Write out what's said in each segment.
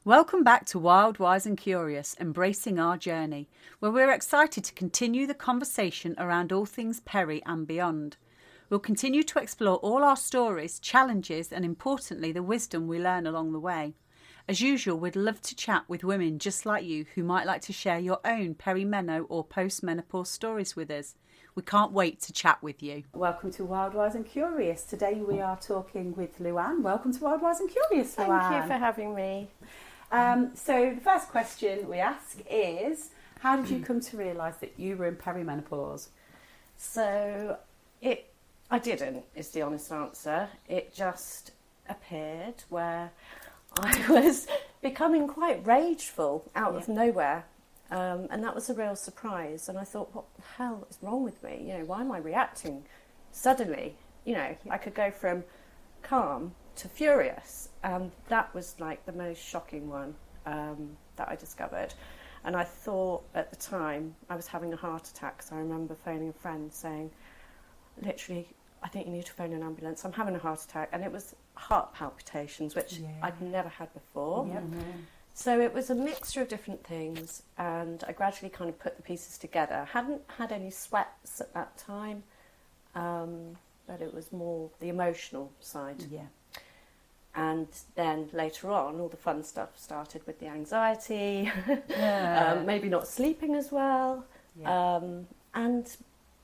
Welcome back to Wild, Wise and Curious, Embracing Our Journey, where we're excited to continue the conversation around all things peri and beyond. We'll continue to explore all our stories, challenges and importantly the wisdom we learn along the way. As usual, we'd love to chat with women just like you who might like to share your own perimenopause or post-menopause stories with us. We can't wait to chat with you. Welcome to Wild, Wise and Curious. Today we are talking with Luanne. Welcome to Wild, Wise and Curious, Luanne. Thank you for having me. So the first question we ask is, how did you come to realise that you were in perimenopause? So I didn't, is the honest answer. It just appeared where I was becoming quite rageful out of nowhere. And that was a real surprise. And I thought, what the hell is wrong with me? You know, why am I reacting suddenly? You know, I could go from calm to furious. And that was like the most shocking one that I discovered. And I thought at the time I was having a heart attack. So I remember phoning a friend saying, literally, I think you need to phone an ambulance. I'm having a heart attack. And it was heart palpitations, which I'd never had before. Yep. So it was a mixture of different things. And I gradually kind of put the pieces together. I hadn't had any sweats at that time. But it was more the emotional side. Yeah. And then later on, all the fun stuff started with the anxiety, maybe not sleeping as well. Yeah. And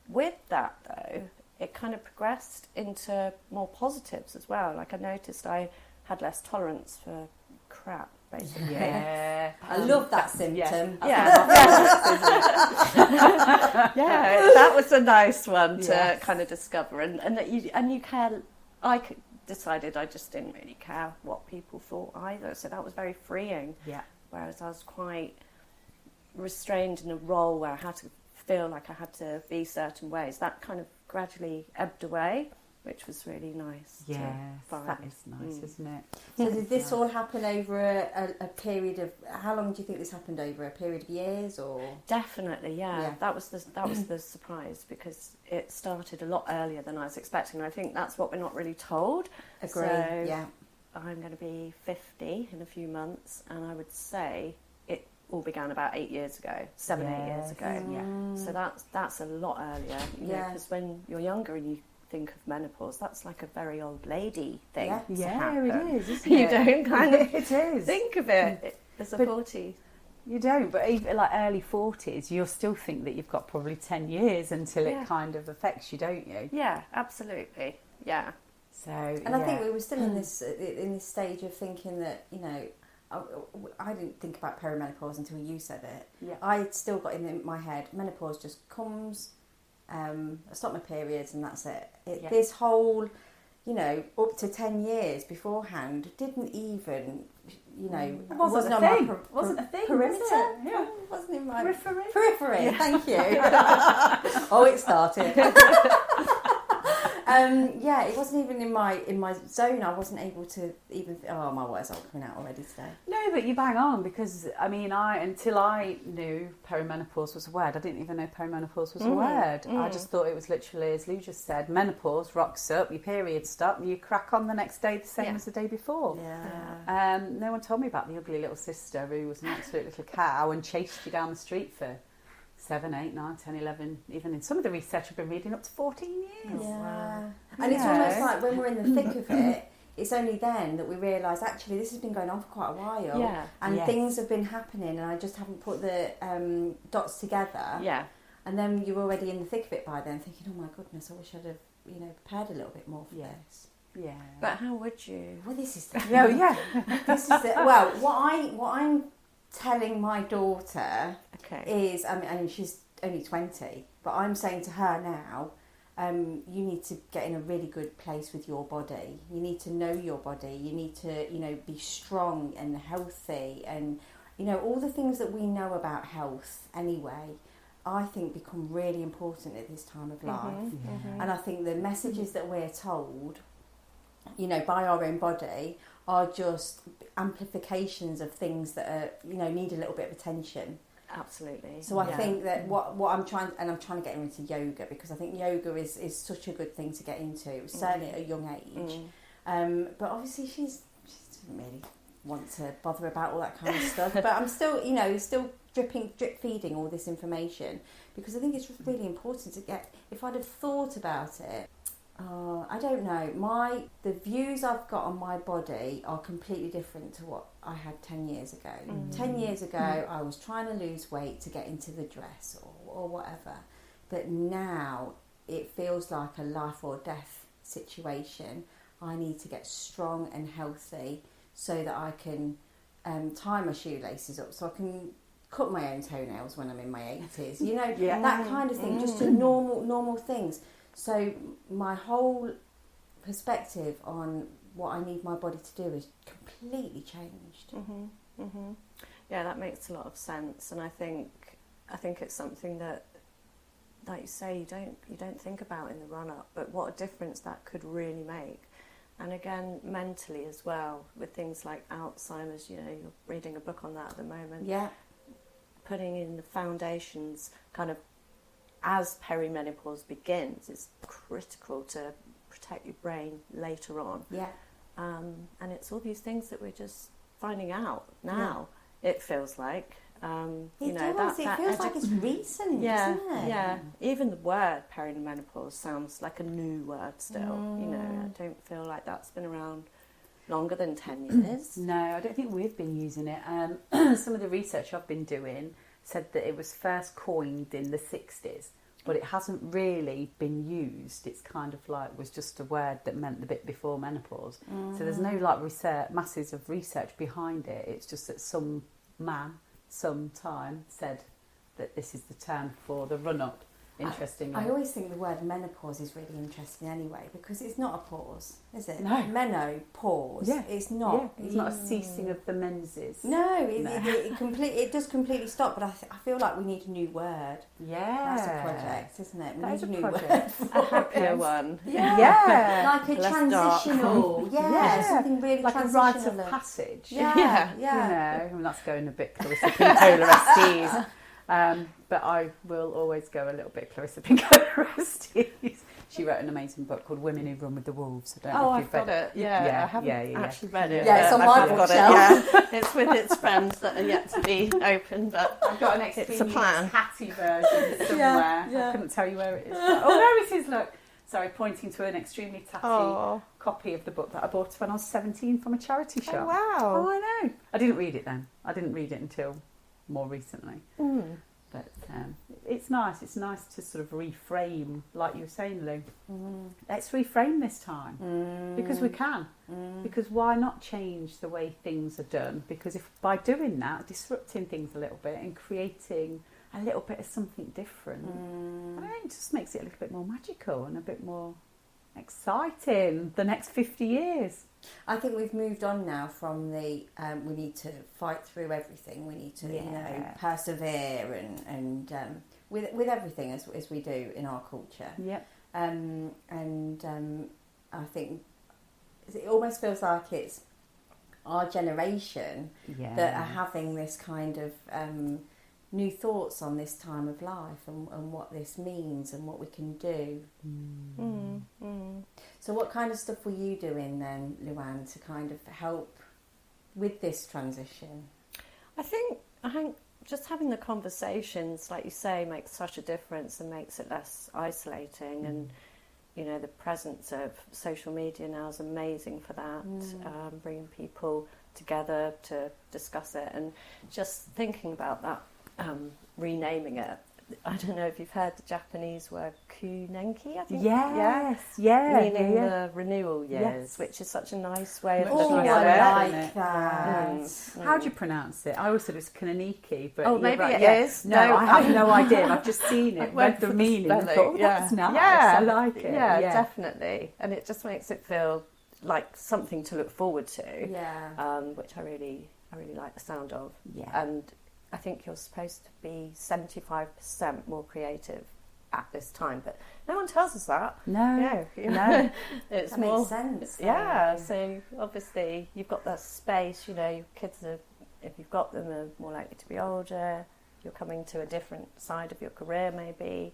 with that, though, it kind of progressed into more positives as well. Like I noticed I had less tolerance for crap, basically. Yeah, I love that symptom. Yeah, that was a nice one to kind of discover, and that you care. Decided I just didn't really care what people thought either, so that was very freeing. Yeah. Whereas I was quite restrained in a role where I had to feel like I had to be certain ways. That kind of gradually ebbed away, which was really nice. Yeah, to find. that is nice, isn't it? So did this all happen over a period of, how long do you think this happened over? A period of years or? Definitely, yeah. That was the surprise, because it started a lot earlier than I was expecting. And I think that's what we're not really told. Agree, so yeah. I'm going to be 50 in a few months, and I would say it all began about 8 years ago, 8 years ago. Yeah. So that's a lot earlier. Because when you're younger and you think of menopause, that's like a very old lady thing. Yeah, it is, isn't You it? don't kind of it is. think of it as a 40. You don't, but even like early 40s, you'll still think that you've got probably 10 years until it kind of affects you, don't you? Yeah, absolutely. Yeah. So, And I think we were still in this stage of thinking that, you know, I didn't think about perimenopause until you said it. Yeah. I'd still got in my head, menopause just comes, I stop my periods and that's it. This whole, you know, up to 10 years beforehand didn't even, you know, it wasn't a on thing. my Wasn't a thing, perimeter. was it? Yeah. Wasn't in my Periphery. Yeah. Thank you. Oh, it started. It wasn't even in my zone. I wasn't able to even. My words are coming out already today. No, but you bang on, because I mean, until I knew perimenopause was a word, I didn't even know perimenopause was a word. I just thought it was literally, as Lou just said, menopause rocks up, your periods stop, you crack on the next day the same as the day before. Yeah. No one told me about the ugly little sister who was an absolute little cow and chased you down the street for 7, 8, 9, 10, 11, even in some of the research I've been reading, up to 14 years. Yeah. Wow. And it's almost like when we're in the thick of it, it's only then that we realise, actually, this has been going on for quite a while. Yeah. And things have been happening, and I just haven't put the dots together. Yeah. And then you're already in the thick of it by then, thinking, oh my goodness, I wish I'd have, you know, prepared a little bit more for this. Yeah. But how would you? Well, this is the This is the, well, what I'm telling my daughter is, I mean, she's only 20, but I'm saying to her now, you need to get in a really good place with your body. You need to know your body. You need to, you know, be strong and healthy, and, you know, all the things that we know about health anyway, I think become really important at this time of life. And I think the messages that we're told, you know, by our own body are just amplifications of things that are, you know, need a little bit of attention. Absolutely. So I think that what I'm trying to get her into yoga, because I think yoga is such a good thing to get into, certainly at a young age. But obviously she doesn't really want to bother about all that kind of stuff. But I'm still, still drip feeding all this information, because I think it's really important to get. If I'd have thought about it, I don't know. The views I've got on my body are completely different to what I had 10 years ago. 10 years ago, I was trying to lose weight to get into the dress or whatever. But now it feels like a life or death situation. I need to get strong and healthy so that I can tie my shoelaces up, so I can cut my own toenails when I'm in my 80s. That kind of thing. Just normal things. So my whole perspective on what I need my body to do is completely changed. Yeah, that makes a lot of sense, and I think it's something that, like you say, you don't think about in the run up, but what a difference that could really make. And again, mentally as well, with things like Alzheimer's. You're reading a book on that at the moment. Yeah, putting in the foundations kind of as perimenopause begins is critical to protect your brain later on. Yeah. And it's all these things that we're just finding out now, it feels like. It feels like it's recent, doesn't it? Yeah. Even the word perimenopause sounds like a new word still. I don't feel like that's been around longer than 10 years. No, I don't think we've been using it. Some of the research I've been doing said that it was first coined in the 60s, but it hasn't really been used. It's kind of like was just a word that meant the bit before menopause. So there's no masses of research behind it. It's just that some man, sometime, said that this is the term for the run-up. Interestingly. I always think the word menopause is really interesting anyway, because it's not a pause, is it? No. Menopause. Yeah. It's not. Yeah. It's not a ceasing of the menses. No, it does completely stop, but I feel like we need a new word. Yeah. That's a project, isn't it? We that need is a new project. word. A happier one. Yeah. Like a Less transitional. Yeah. Something really like transitional. a rite of passage. Yeah. That's going a bit Clarissa Pinkola Estes. But I will always go a little bit Clarissa Pinkola Estes. She wrote an amazing book called Women Who Run with the Wolves. I don't know if I've you've got read it. Yeah, I haven't actually read it. Yeah, it's on my bookshelf. It's with its friends that are yet to be open, but I've got an extremely plan. tatty version somewhere. I couldn't tell you where it is. Oh, there it is, look. Sorry, pointing to an extremely tatty copy of the book that I bought when I was 17 from a charity shop. Oh, wow. Oh, I know. I didn't read it then. I didn't read it until more recently. But it's nice. It's nice to sort of reframe, like you were saying, Lou. Let's reframe this time because we can. Because why not change the way things are done? Because if by doing that, disrupting things a little bit and creating a little bit of something different, I think it just makes it a little bit more magical and a bit more exciting the next 50 years. I think we've moved on now from the we need to fight through everything. We need to persevere and with everything as we do in our culture. Yep. I think it almost feels like it's our generation that are having this kind of new thoughts on this time of life and what this means and what we can do. So what kind of stuff were you doing then, Luanne, to kind of help with this transition? I think just having the conversations, like you say, makes such a difference and makes it less isolating. And the presence of social media now is amazing for that, bringing people together to discuss it, and just thinking about that. Renaming it. I don't know if you've heard the Japanese word Konenki, I think. Yes, meaning the renewal years, which is such a nice way of looking at it. I like that. How do you pronounce it? I always thought it was Konenki, but maybe right. it is. No, I have no idea. I've just seen it, read the meaning, and thought, that's nice. I like it. Yeah, definitely, and it just makes it feel like something to look forward to. Which I really like the sound of. And I think you're supposed to be 75% more creative at this time, but no one tells us that. No. It's that more makes sense. So obviously you've got that space. Your kids are, if you've got them, are more likely to be older. You're coming to a different side of your career, maybe,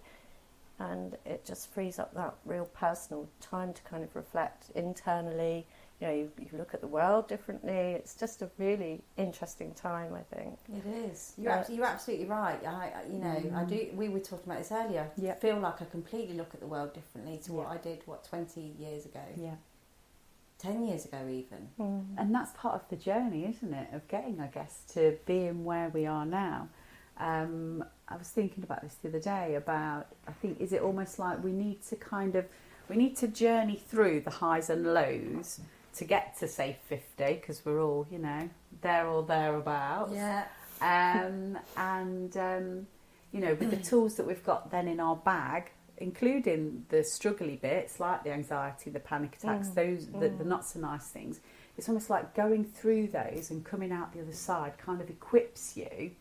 and it just frees up that real personal time to kind of reflect internally. you know, you look at the world differently. It's just a really interesting time, I think. It is. You're absolutely right. I do. We were talking about this earlier. Yeah. I feel like I completely look at the world differently to what I did 20 years ago. Yeah. 10 years ago even. And that's part of the journey, isn't it, of getting, I guess, to being where we are now. I was thinking about this the other day about, I think, is it almost like we need to journey through the highs and lows to get to, say, 50, because we're all, you know, there or thereabouts. Yeah. You know, with the tools that we've got then in our bag, including the struggly bits like the anxiety, the panic attacks, the not so nice things, it's almost like going through those and coming out the other side kind of equips you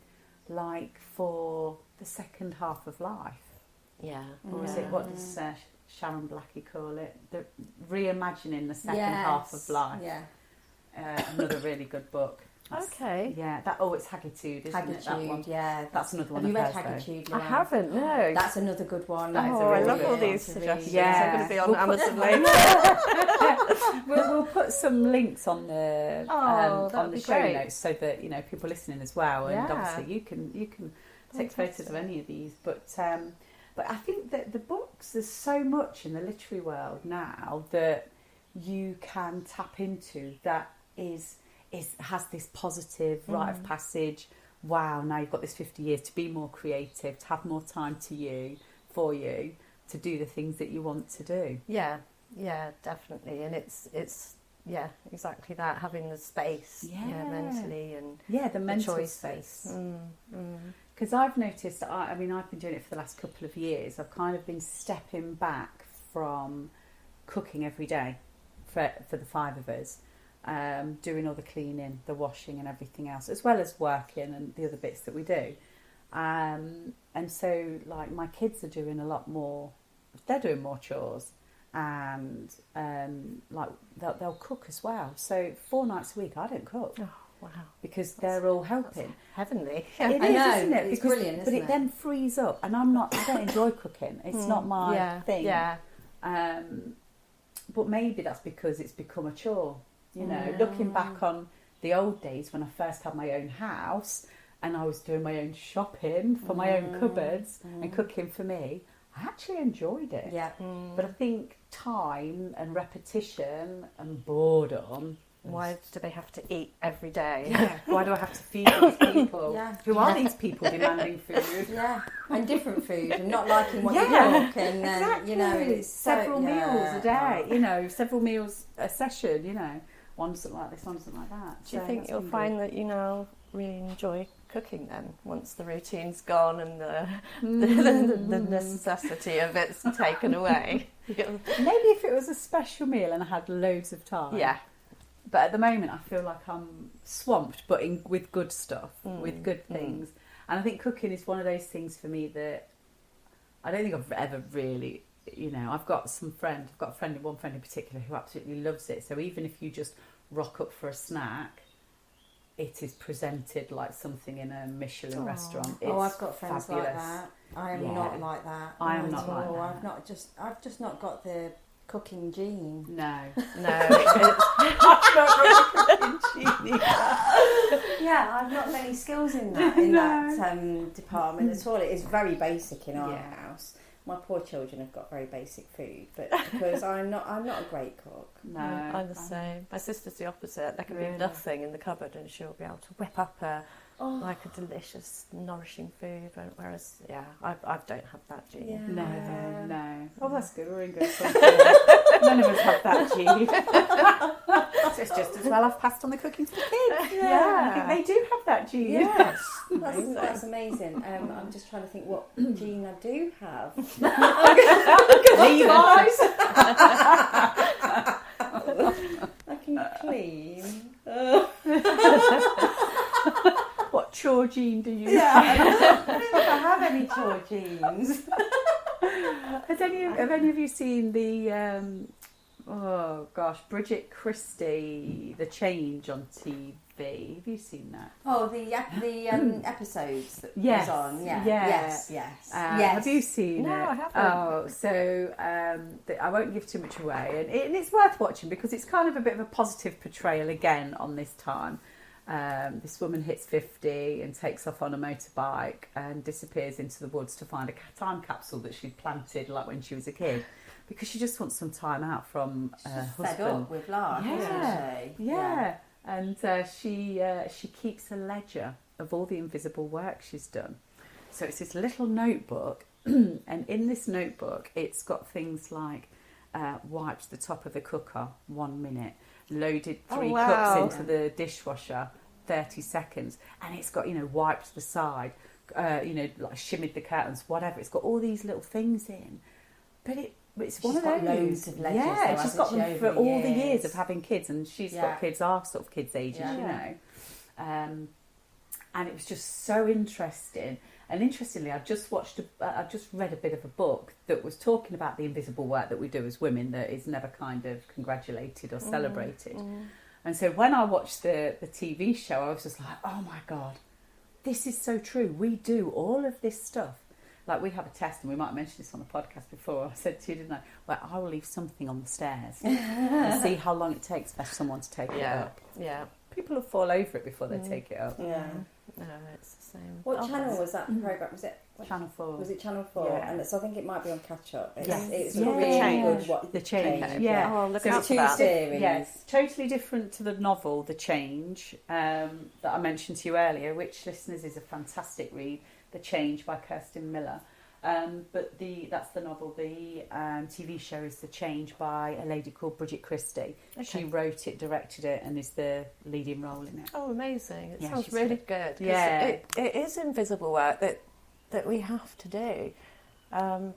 like for the second half of life. Yeah. Or is it, what does Sharon Blackie call it? The reimagining the second half of life. Yeah. Another really good book. Okay. Yeah. It's Hagitude, isn't it? That one? Yeah. That's another one. Have you of read hers, though. Hagitude? I haven't, no. That's another good one. That is a I really love good all one these to suggestions. read. I'm going to be on Amazon later. We'll put some links on the that'd be show great. notes so that, you know, people listening as well, and Yeah. obviously you can take photos of any of these. But I think that the books, there's so much in the literary world now that you can tap into that has this positive rite of passage. Wow, now you've got this 50 years to be more creative, to have more time for you to do the things that you want to do. Yeah, definitely. And it's exactly that, having the space mentally and the mental choice space. Because I've noticed, I've been doing it for the last couple of years. I've kind of been stepping back from cooking every day for the 5 of us, doing all the cleaning, the washing and everything else, as well as working and the other bits that we do. And so, like, my kids are doing a lot more, they're doing more chores, and like they'll cook as well. So 4 nights a week I don't cook. Oh, wow. Because they're all helping. Heavenly. It I is, know, isn't it? it's Because, brilliant, but isn't it then frees up, and I don't enjoy cooking. It's not my thing. Yeah. But maybe that's because it's become a chore. You know, looking back on the old days when I first had my own house and I was doing my own shopping for my own cupboards and cooking for me, I actually enjoyed it. Yeah. But I think time and repetition and boredom. Why do they have to eat every day? Yeah. Why do I have to feed these people? Yeah. Who are these people demanding food? Yeah, and different food, and not liking what you Yeah, cook, and then exactly. you know, it's several meals a day. You know, several meals a session. You know, one doesn't like this, one doesn't like that. Do you think you'll find that you now really enjoy cooking then, once the routine's gone and the necessity of it's taken away? Maybe if it was a special meal and I had loads of time. Yeah. But at the moment, I feel like I'm swamped, but with good stuff, with good things. And I think cooking is one of those things for me that I don't think I've ever really, you know, I've got one friend in particular who absolutely loves it. So even if you just rock up for a snack, it is presented like something in a Michelin restaurant. It's I've got friends fabulous. like that. I am not like that. I am not like that. I've just not got the cooking gene. No. Yeah, I've not many skills in that department at all. It is very basic in our house. My poor children have got very basic food, but because I'm not a great cook. No, I'm the same. My sister's the opposite. There can be nothing in the cupboard and she'll be able to whip up like a delicious, nourishing food. Whereas, I don't have that gene. Yeah. No. Oh, that's good. We're in good company. None of us have that gene. So it's just as well I've passed on the cooking to the kids. Yeah. I think they do have that gene. Yes, that's amazing. I'm just trying to think what gene I do have. Levi's. I can clean. What chore gene do you have? I don't think I have any chore genes. Have any of you seen the Bridget Christie, The Change on TV? V. Have you seen that? Oh, the episodes that Yes. was on. Yeah. Yes. Yes. Have you seen it? No, I haven't. Oh, so I won't give too much away, and it's worth watching because it's kind of a bit of a positive portrayal again on this time. This woman hits 50 and takes off on a motorbike and disappears into the woods to find a time capsule that she'd planted like when she was a kid, because she just wants some time out from her husband. Fed up with life, isn't she? Yeah. And she keeps a ledger of all the invisible work she's done. So it's this little notebook, and in this notebook, it's got things like wiped the top of the cooker 1 minute, loaded 3 cups into the dishwasher 30 seconds, and it's got, wiped the side, like shimmied the curtains, whatever. It's got all these little things in, but it's one of those. Loads of ledgers, yeah, she's got them for all the years of years. having kids, and she's got kids our sort of kids' ages, and it was just so interesting. And interestingly, I just read a bit of a book that was talking about the invisible work that we do as women that is never kind of congratulated or celebrated. And so when I watched the TV show, I was just like, oh my God, this is so true. We do all of this stuff. Like, we have a test, and we might have mentioned this on the podcast before. I said to you, didn't I? Where I will leave something on the stairs and see how long it takes for someone to take it up. Yeah. People will fall over it before they take it up. Yeah. No, it's the same. What channel was that programme? Was it Channel 4. Was it Channel 4? Yeah. And so I think it might be on catch up. Yes. It's Yeah. really good. The Change. Change. Yeah. Oh, look So out it's for 2 that. series. Yes, totally different to the novel The Change that I mentioned to you earlier, which, listeners, is a fantastic read, The Change by Kirsten Miller. But that's the novel. The TV show is The Change by a lady called Bridget Christie. Okay. She wrote it, directed it, and is the leading role in it. Oh, amazing. It Yeah, sounds she's really good. good. 'Cause Yeah. It is invisible work that we have to do.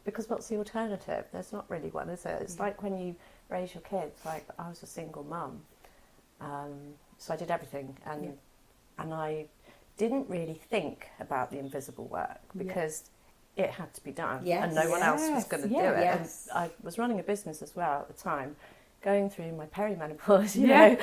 Because what's the alternative? There's not really one, is it? It's like when you raise your kids. Like, I was a single mum. So I did everything. And I didn't really think about the invisible work because it had to be done. Yes. And no one else was going to do it. Yes. And I was running a business as well at the time, going through my perimenopause, you know,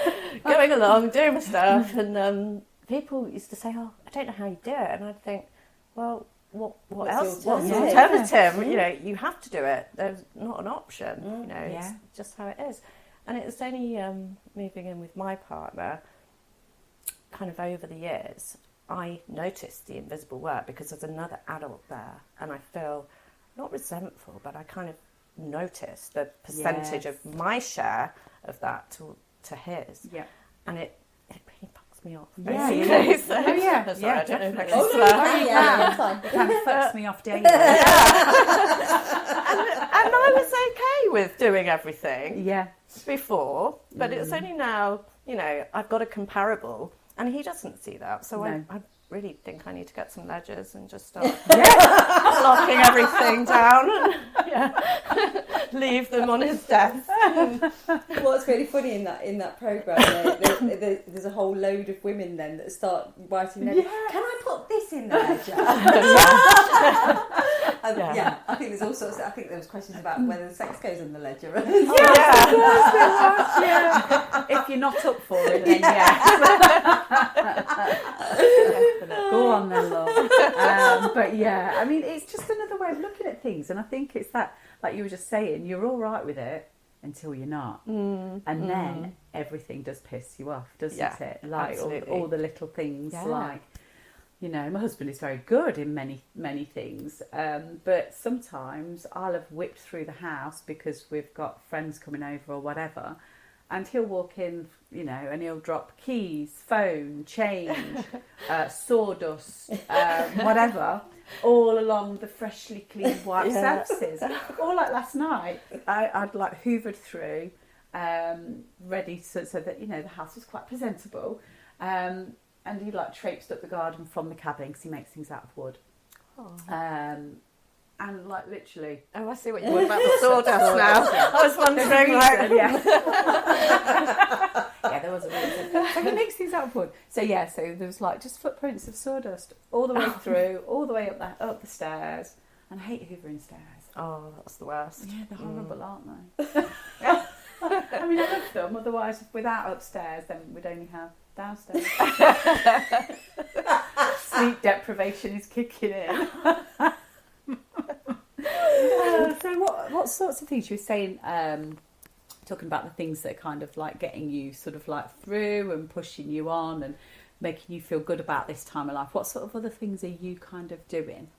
going along, doing my stuff. And people used to say, oh, I don't know how you do it. And I'd think, well, what else? What's the alternative? You know, you have to do it. There's not an option. You know, it's just how it is. And it was only moving in with my partner, kind of over the years, I noticed the invisible work because there's another adult there, and I feel not resentful, but I kind of noticed the percentage of my share of that to his. Yeah, and it really bugs me off. Yeah, basically. So, yeah, sorry, I don't know if I can Oh, swear. yeah, It kind of fucks me off daily. And I was okay with doing everything before, but it's only now, you know, I've got a comparable, and he doesn't see that. So I really think I need to get some ledgers and just start locking everything down and leave them on his desk. What's really funny in that programme, there's a whole load of women then that start writing ledgers. Can I put this in the ledger? I think there's all sorts. I think there was questions about whether the sex goes on the ledger. If you're not up for it, then go on then, love. But yeah, I mean, it's just another way of looking at things, and I think it's that, like you were just saying, you're all right with it until you're not, and then everything does piss you off, doesn't it? Like all the little things, like, you know, my husband is very good in many things, but sometimes I'll have whipped through the house because we've got friends coming over or whatever, and he'll walk in, you know, and he'll drop keys, phone, change, sawdust, whatever, all along the freshly cleaned white surfaces. Or like last night, I'd like hoovered through, ready so that, you know, the house was quite presentable. And he like traipsed up the garden from the cabin because he makes things out of wood. And like literally... Oh, I see what you mean about the sawdust now. I was wondering, like... there was a reason. So he makes things out of wood. So so there was like just footprints of sawdust all the way through, all the way up the stairs. And I hate hoovering stairs. Oh, that's the worst. Yeah, they're horrible, aren't they? I mean, I love them. Otherwise, without upstairs, then we'd only have downstairs. Sleep deprivation is kicking in. So what sorts of things you were saying, talking about the things that are kind of like getting you sort of like through and pushing you on and making you feel good about this time of life. What sort of other things are you kind of doing?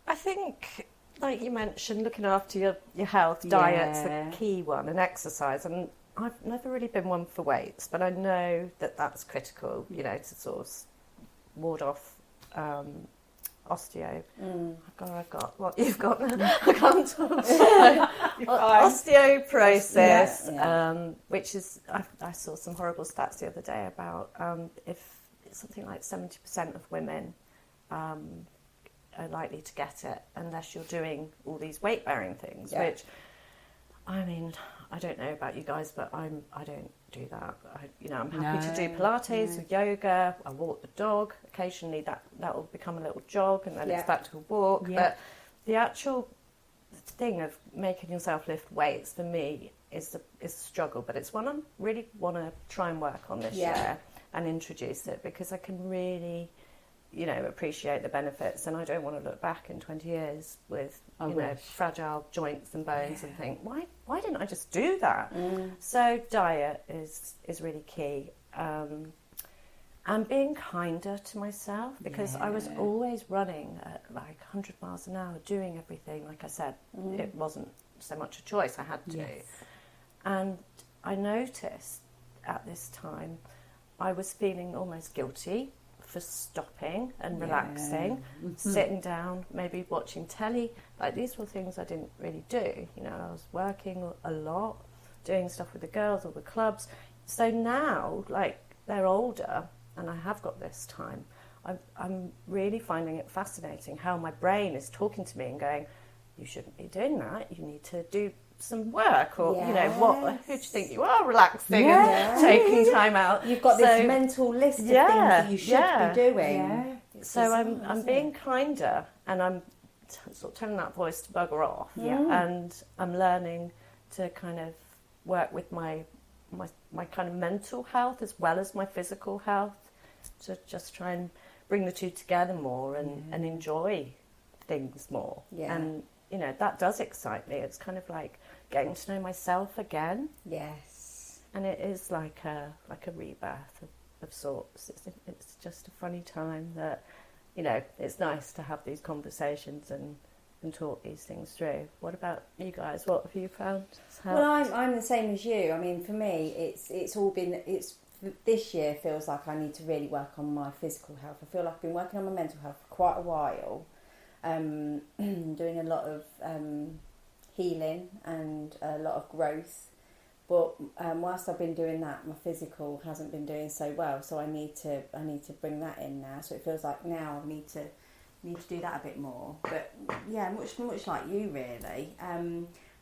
I think, like you mentioned, looking after your health, diet's the key one, and exercise. And I've never really been one for weights, but I know that that's critical, you know, to sort of ward off osteo. I've got what you've got now. I can't talk. Osteoporosis, which is, I saw some horrible stats the other day about if something like 70% of women are likely to get it unless you're doing all these weight-bearing things, which, I mean, I don't know about you guys, but I don't do that. I'm happy to do Pilates or yoga. I walk the dog. Occasionally that will become a little jog, and then it's back to a walk. But the actual thing of making yourself lift weights for me is a struggle, but it's one I really want to try and work on this year and introduce it, because I can really, appreciate the benefits, and I don't want to look back in 20 years with fragile joints and bones and think, why didn't I just do that? So diet is really key, and being kinder to myself, because I was always running at like 100 miles an hour, doing everything. Like I said, it wasn't so much a choice, I had to. And I noticed at this time I was feeling almost guilty for stopping and relaxing, sitting down, maybe watching telly. Like, these were things I didn't really do. I was working a lot, doing stuff with the girls or the clubs. So now, like, they're older and I have got this time, I'm really finding it fascinating how my brain is talking to me and going, you shouldn't be doing that, you need to do some work, or who do you think you are, relaxing and taking time out. You've got this mental list of things that you should be doing. So I'm being kinder, and I'm sort of telling that voice to bugger off, and I'm learning to kind of work with my kind of mental health as well as my physical health, to just try and bring the two together more and enjoy things more. And that does excite me. It's kind of like getting to know myself again. Yes. And it is like a rebirth of sorts. It's just a funny time that, it's nice to have these conversations and talk these things through. What about you guys? What have you found? Well, I'm the same as you. I mean, for me, it's all been, this year feels like I need to really work on my physical health. I feel like I've been working on my mental health for quite a while. Doing a lot of healing and a lot of growth, but whilst I've been doing that, my physical hasn't been doing so well. So I need to bring that in now. So it feels like now I need to do that a bit more. But much like you really.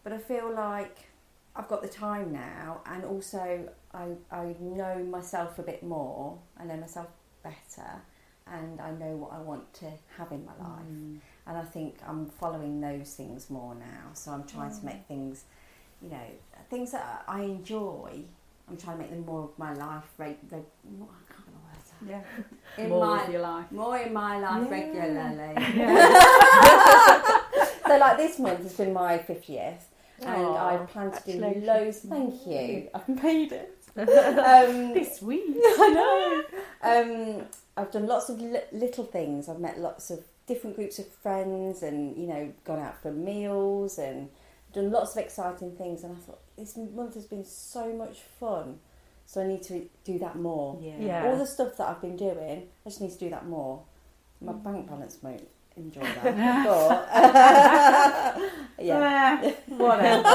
But I feel like I've got the time now, and also I know myself a bit more. I know myself better, and I know what I want to have in my life. And I think I'm following those things more now. So I'm trying to make things, things that I enjoy, I'm trying to make them more of my life. I can't get my words out. More of your life. More in my life regularly. So like this month has been my 50th. And I plan to do loads. Thank you. I've made it. This week. I know. I've done lots of little things. I've met lots of different groups of friends, and gone out for meals and done lots of exciting things. And I thought, this month has been so much fun, so I need to do that more. All the stuff that I've been doing, I just need to do that more. My bank balance won't enjoy that, but whatever.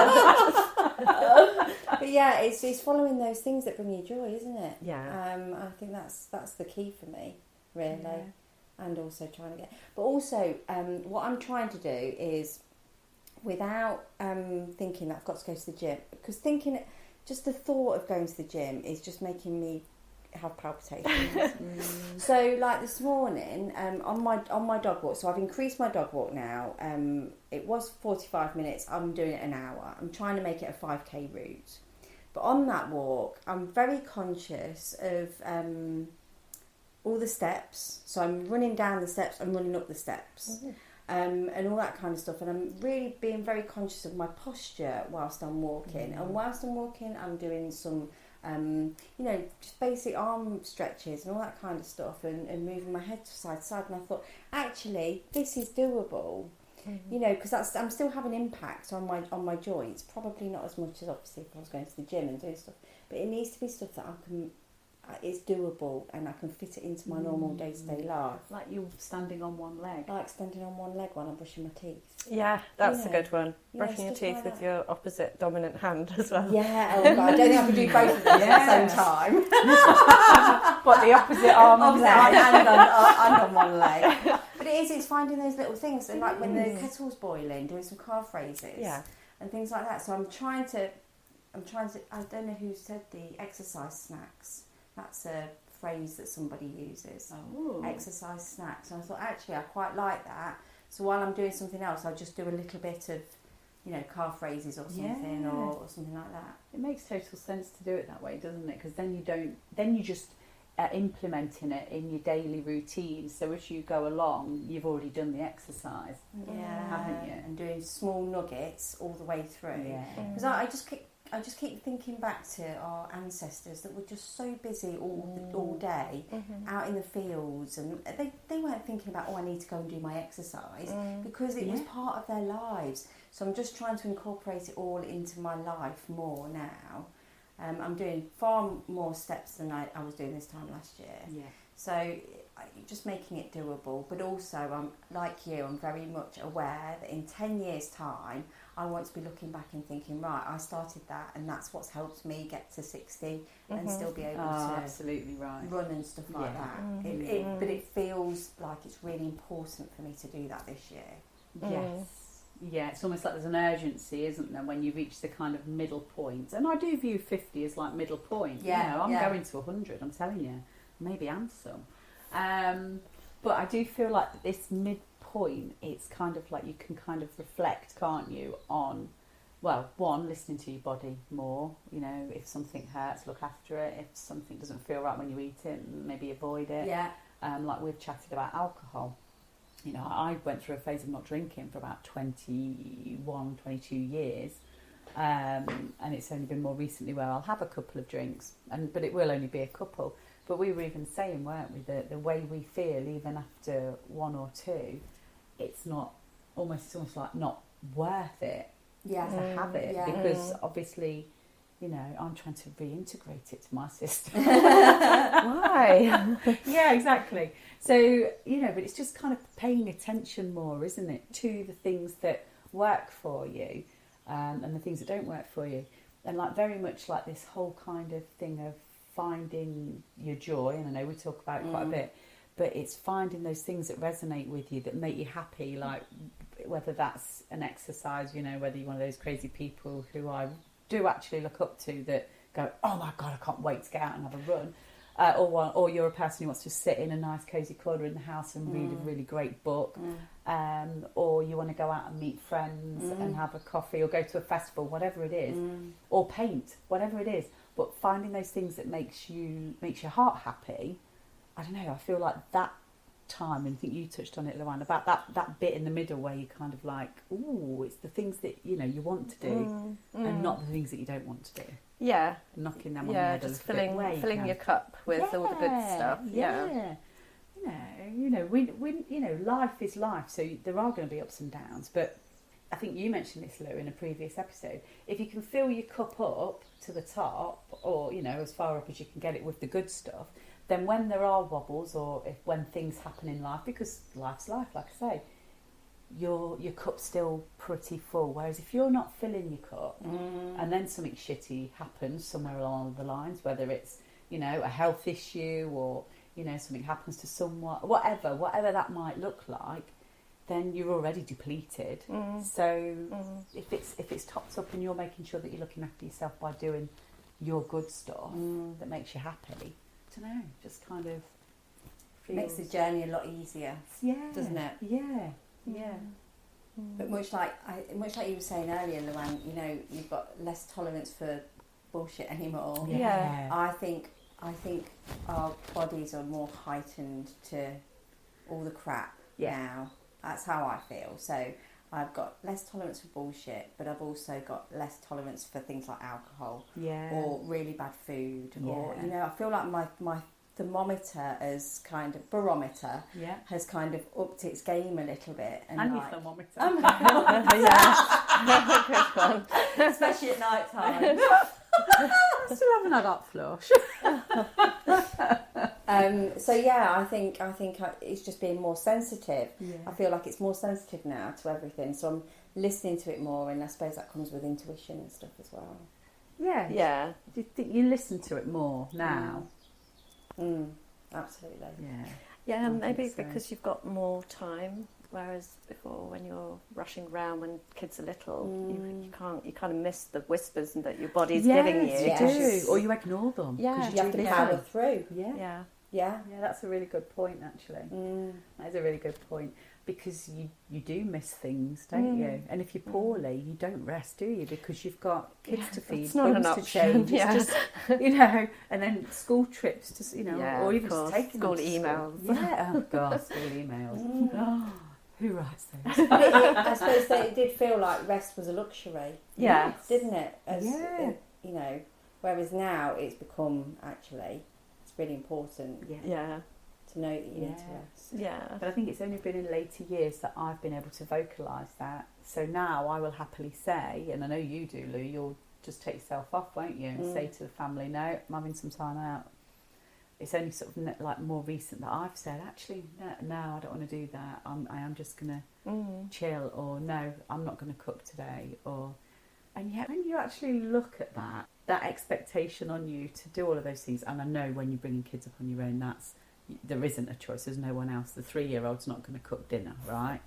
But it's following those things that bring you joy, isn't it? I think that's the key for me, really. And also trying to get, but also what I'm trying to do is, without thinking that I've got to go to the gym, because just the thought of going to the gym is just making me have palpitations. So like this morning on my dog walk, so I've increased my dog walk now. It was 45 minutes, I'm doing it an hour. I'm trying to make it a 5k route, But on that walk, I'm very conscious of all the steps. So I'm running down the steps, I'm running up the steps. And all that kind of stuff. And I'm really being very conscious of my posture whilst I'm walking. And whilst I'm walking, I'm doing some, just basic arm stretches and all that kind of stuff, and moving my head side to side. And I thought, actually, this is doable. Because I'm still having impact on my joints. Probably not as much as obviously if I was going to the gym and doing stuff. But it needs to be stuff that it's doable, and I can fit it into my normal day-to-day life. Like you're standing on one leg. Like standing on one leg while I'm brushing my teeth. Yeah, that's a good one. Brushing your teeth with your opposite dominant hand as well. Yeah, God, I don't think I could do both of those at the same time. What, the opposite arm and leg? And on one leg. But it's finding those little things. So like when the kettle's boiling, doing some calf raises and things like that. So I'm trying to, I don't know who said the exercise snacks. That's a phrase that somebody uses. Exercise snacks. And I thought, actually, I quite like that. So while I'm doing something else, I'll just do a little bit of, calf raises or something, or something like that. It makes total sense to do it that way, doesn't it? Because then you just implementing it in your daily routine. So as you go along, you've already done the exercise, haven't you? And doing small nuggets all the way through. Because I just keep thinking back to our ancestors that were just so busy all day out in the fields, and they weren't thinking about, I need to go and do my exercise, because it was part of their lives. So I'm just trying to incorporate it all into my life more now. I'm doing far more steps than I was doing this time last year. So just making it doable, but also I'm like you, I'm very much aware that in 10 years' time I want to be looking back and thinking, right, I started that, and that's what's helped me get to 60 and still be able to absolutely right. run and stuff like that. But it feels like it's really important for me to do that this year. Yes. Yeah, it's almost like there's an urgency, isn't there, when you reach the kind of middle point. And I do view 50 as like middle point. I'm going to 100, I'm telling you. Maybe and some. But I do feel like this midpoint, it's kind of like you can kind of reflect, can't you, on, well, one, listening to your body more. If something hurts, look after it. If something doesn't feel right when you eat it, maybe avoid it. Like we've chatted about alcohol. I went through a phase of not drinking for about 21, 22 years. And it's only been more recently where I'll have a couple of drinks, but it will only be a couple. But we were even saying, weren't we, that the way we feel even after one or two, it's almost like not worth it to have it, because obviously, I'm trying to reintegrate it to my system. Why? Yeah, exactly. So, but it's just kind of paying attention more, isn't it, to the things that work for you and the things that don't work for you. And like very much like this whole kind of thing of finding your joy, and I know we talk about it quite a bit, but it's finding those things that resonate with you, that make you happy, like whether that's an exercise, whether you're one of those crazy people who I do actually look up to that go, oh my God, I can't wait to get out and have a run. Or you're a person who wants to sit in a nice cosy corner in the house and read a really great book, or you want to go out and meet friends and have a coffee, or go to a festival, whatever it is, or paint, whatever it is. But finding those things that makes your heart happy, I don't know, I feel like that time, and I think you touched on it, Luanne, about that bit in the middle where you kind of like, ooh, it's the things that you want to do and not the things that you don't want to do. Yeah. Knocking them on the head. Just filling your cup with all the good stuff. Yeah. Life is life, so there are going to be ups and downs, but I think you mentioned this, Lou, in a previous episode. If you can fill your cup up to the top, or as far up as you can get it with the good stuff, then when there are wobbles, or when things happen in life, because life's life, like I say, your cup's still pretty full. Whereas if you're not filling your cup, and then something shitty happens somewhere along the lines, whether it's a health issue, or something happens to someone, whatever that might look like, then you're already depleted. So if it's topped up and you're making sure that you're looking after yourself by doing your good stuff that makes you happy, I don't know, just kind of makes the journey a lot easier, doesn't it? Yeah. But much like you were saying earlier, Luanne, you've got less tolerance for bullshit anymore. Yeah. I think our bodies are more heightened to all the crap now. That's how I feel. So I've got less tolerance for bullshit, but I've also got less tolerance for things like alcohol or really bad food. Or, you know, I feel like my thermometer has kind of, barometer has kind of upped its game a little bit. And like, your thermometer. Oh my God. Good one. Especially at night time. I still haven't had that flush. So yeah, I think it's just being more sensitive. I feel like it's more sensitive now to everything, so I'm listening to it more, and I suppose that comes with intuition and stuff as well. Yeah. Do you think you listen to it more now? Absolutely. Yeah, and maybe because you've got more time, whereas before when you're rushing around when kids are little, you kind of miss the whispers that your body's giving you. You do, or you ignore them. Yeah, you have to power through. Yeah, that's a really good point, actually. That is a really good point, because you do miss things, don't you? And if you're poorly, you don't rest, do you? Because you've got kids to feed, homes to change. It's just, you know, and then school trips, to, you know, or even just taking school them to emails. School. Yeah, oh God, school emails. Oh, who writes those? But I suppose that it did feel like rest was a luxury. Didn't it? You know, whereas now it's become actually. Really important to know that you need to rest. But I think it's only been in later years that I've been able to vocalise that. So now I will happily say, and I know you do, Lou, you'll just take yourself off, won't you, and say to the family, no, I'm having some time out. It's only sort of like more recent that I've said, actually, no, I don't want to do that. I am just going to chill, or no, I'm not going to cook today, and yet when you actually look at that expectation on you to do all of those things, and I know when you're bringing kids up on your own, there isn't a choice. There's no one else. The 3-year-old's not going to cook dinner, right?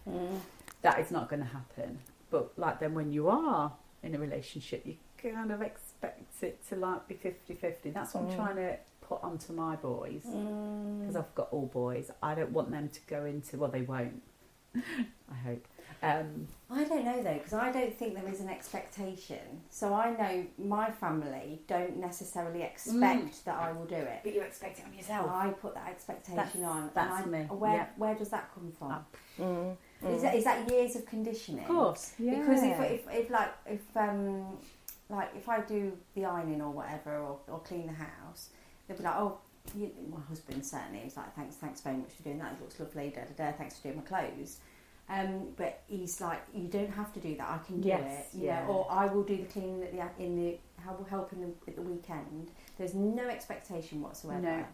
That is not going to happen. But like then when you are in a relationship, you kind of expect it to like be 50-50. That's what I'm trying to put onto my boys, because I've got all boys. I don't want them to go into, well, they won't. I hope. I don't know though, because I don't think there is an expectation. So I know my family don't necessarily expect that I will do it. But you expect it on yourself. I put that expectation on. That's me. Where does that come from? Is that years of conditioning? Of course, yeah. Because if I do the ironing or whatever, or clean the house, they'll be like, oh, my husband certainly was like, thanks very much for doing that. It looks lovely. Thanks for doing my clothes. But he's like, you don't have to do that. I can do it. You know, or I will do the cleaning helping at the weekend. There's no expectation whatsoever. No.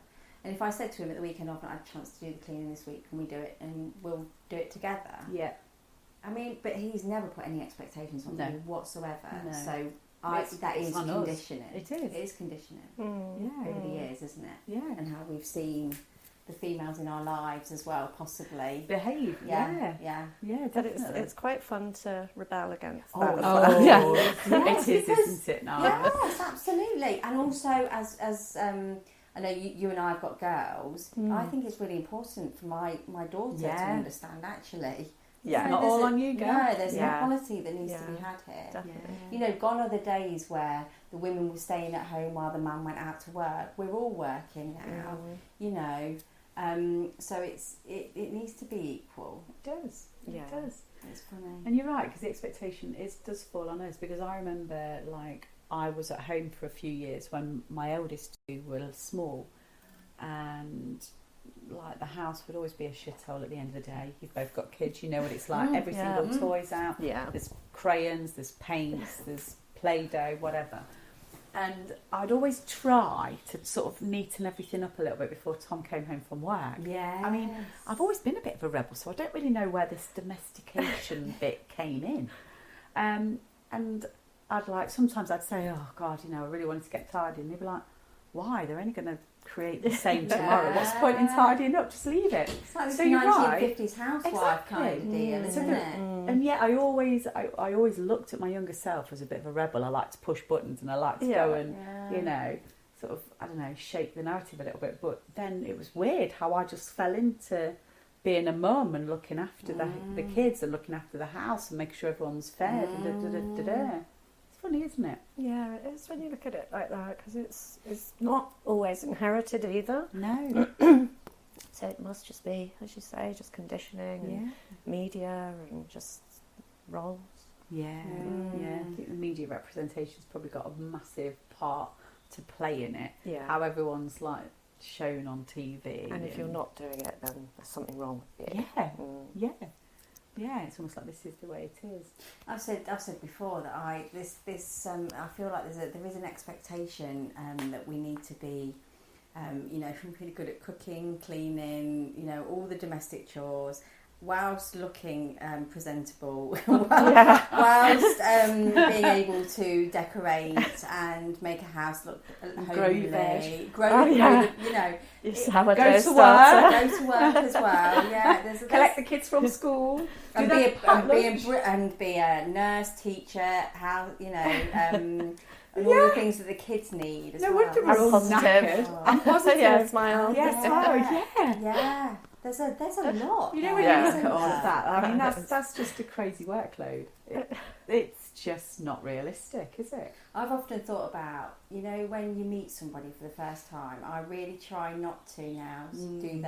And if I said to him at the weekend, I've not had a chance to do the cleaning this week, can we do it? And we'll do it together. Yeah. I mean, but he's never put any expectations on me whatsoever. No. So that is conditioning. It is. It is conditioning. Yeah. Over the years, isn't it? Yeah. And how we've seen the females in our lives as well, possibly behave. Yeah, but definitely. it's quite fun to rebel against that. It is, isn't it? Now, yes, absolutely. And also, as I know you and I have got girls, I think it's really important for my daughter to understand actually. Yeah, not all on you, girl. No, there's an equality that needs to be had here. Definitely. You know, gone are the days where the women were staying at home while the man went out to work. We're all working now, you know. So it needs to be equal. It does. Yeah. It does. It's funny. And you're right, because the expectation does fall on us. Because I remember, like, I was at home for a few years when my eldest two were small, and like the house would always be a shithole at the end of the day. You've both got kids, you know what it's like. Every single toy's out. Yeah. There's crayons, there's paints, there's Play-Doh, whatever. And I'd always try to sort of neaten everything up a little bit before Tom came home from work. Yeah. I mean, I've always been a bit of a rebel, so I don't really know where this domestication bit came in. And sometimes I'd say, oh God, you know, I really wanted to get tidy. And they'd be like, why? They're only going to create the same tomorrow. What's the point in tidying up? Just leave it. It's like so the you're 1950s housewife kind of deal, isn't it? And yet I always looked at my younger self as a bit of a rebel. I like to push buttons and I like to go and, you know, sort of, I don't know, shape the narrative a little bit. But then it was weird how I just fell into being a mum and looking after the kids and looking after the house and making sure everyone's fed. It's funny, isn't it? Yeah, it is when you look at it like that, because it's not always inherited either. No. So it must just be, as you say, just conditioning and media and just roles. Yeah. I think the media representation's probably got a massive part to play in it. Yeah. How everyone's like shown on TV. And if you're not doing it, then there's something wrong with you. Yeah, it's almost like this is the way it is. I've said before that I feel like there is an expectation that we need to be, really good at cooking, cleaning, all the domestic chores, whilst looking presentable, whilst being able to decorate and make a house look homely, go to work as well. Yeah, collect the kids from school, and be a nurse, teacher, and all the things that the kids need as well. No wonder we're all positive. I'm positive. Yeah, smile. Yeah, smile. Yeah. There's a lot. You know, when you look at all of that, I mean, that's just a crazy workload. It's just not realistic, is it? I've often thought about, when you meet somebody for the first time, I really try not to now do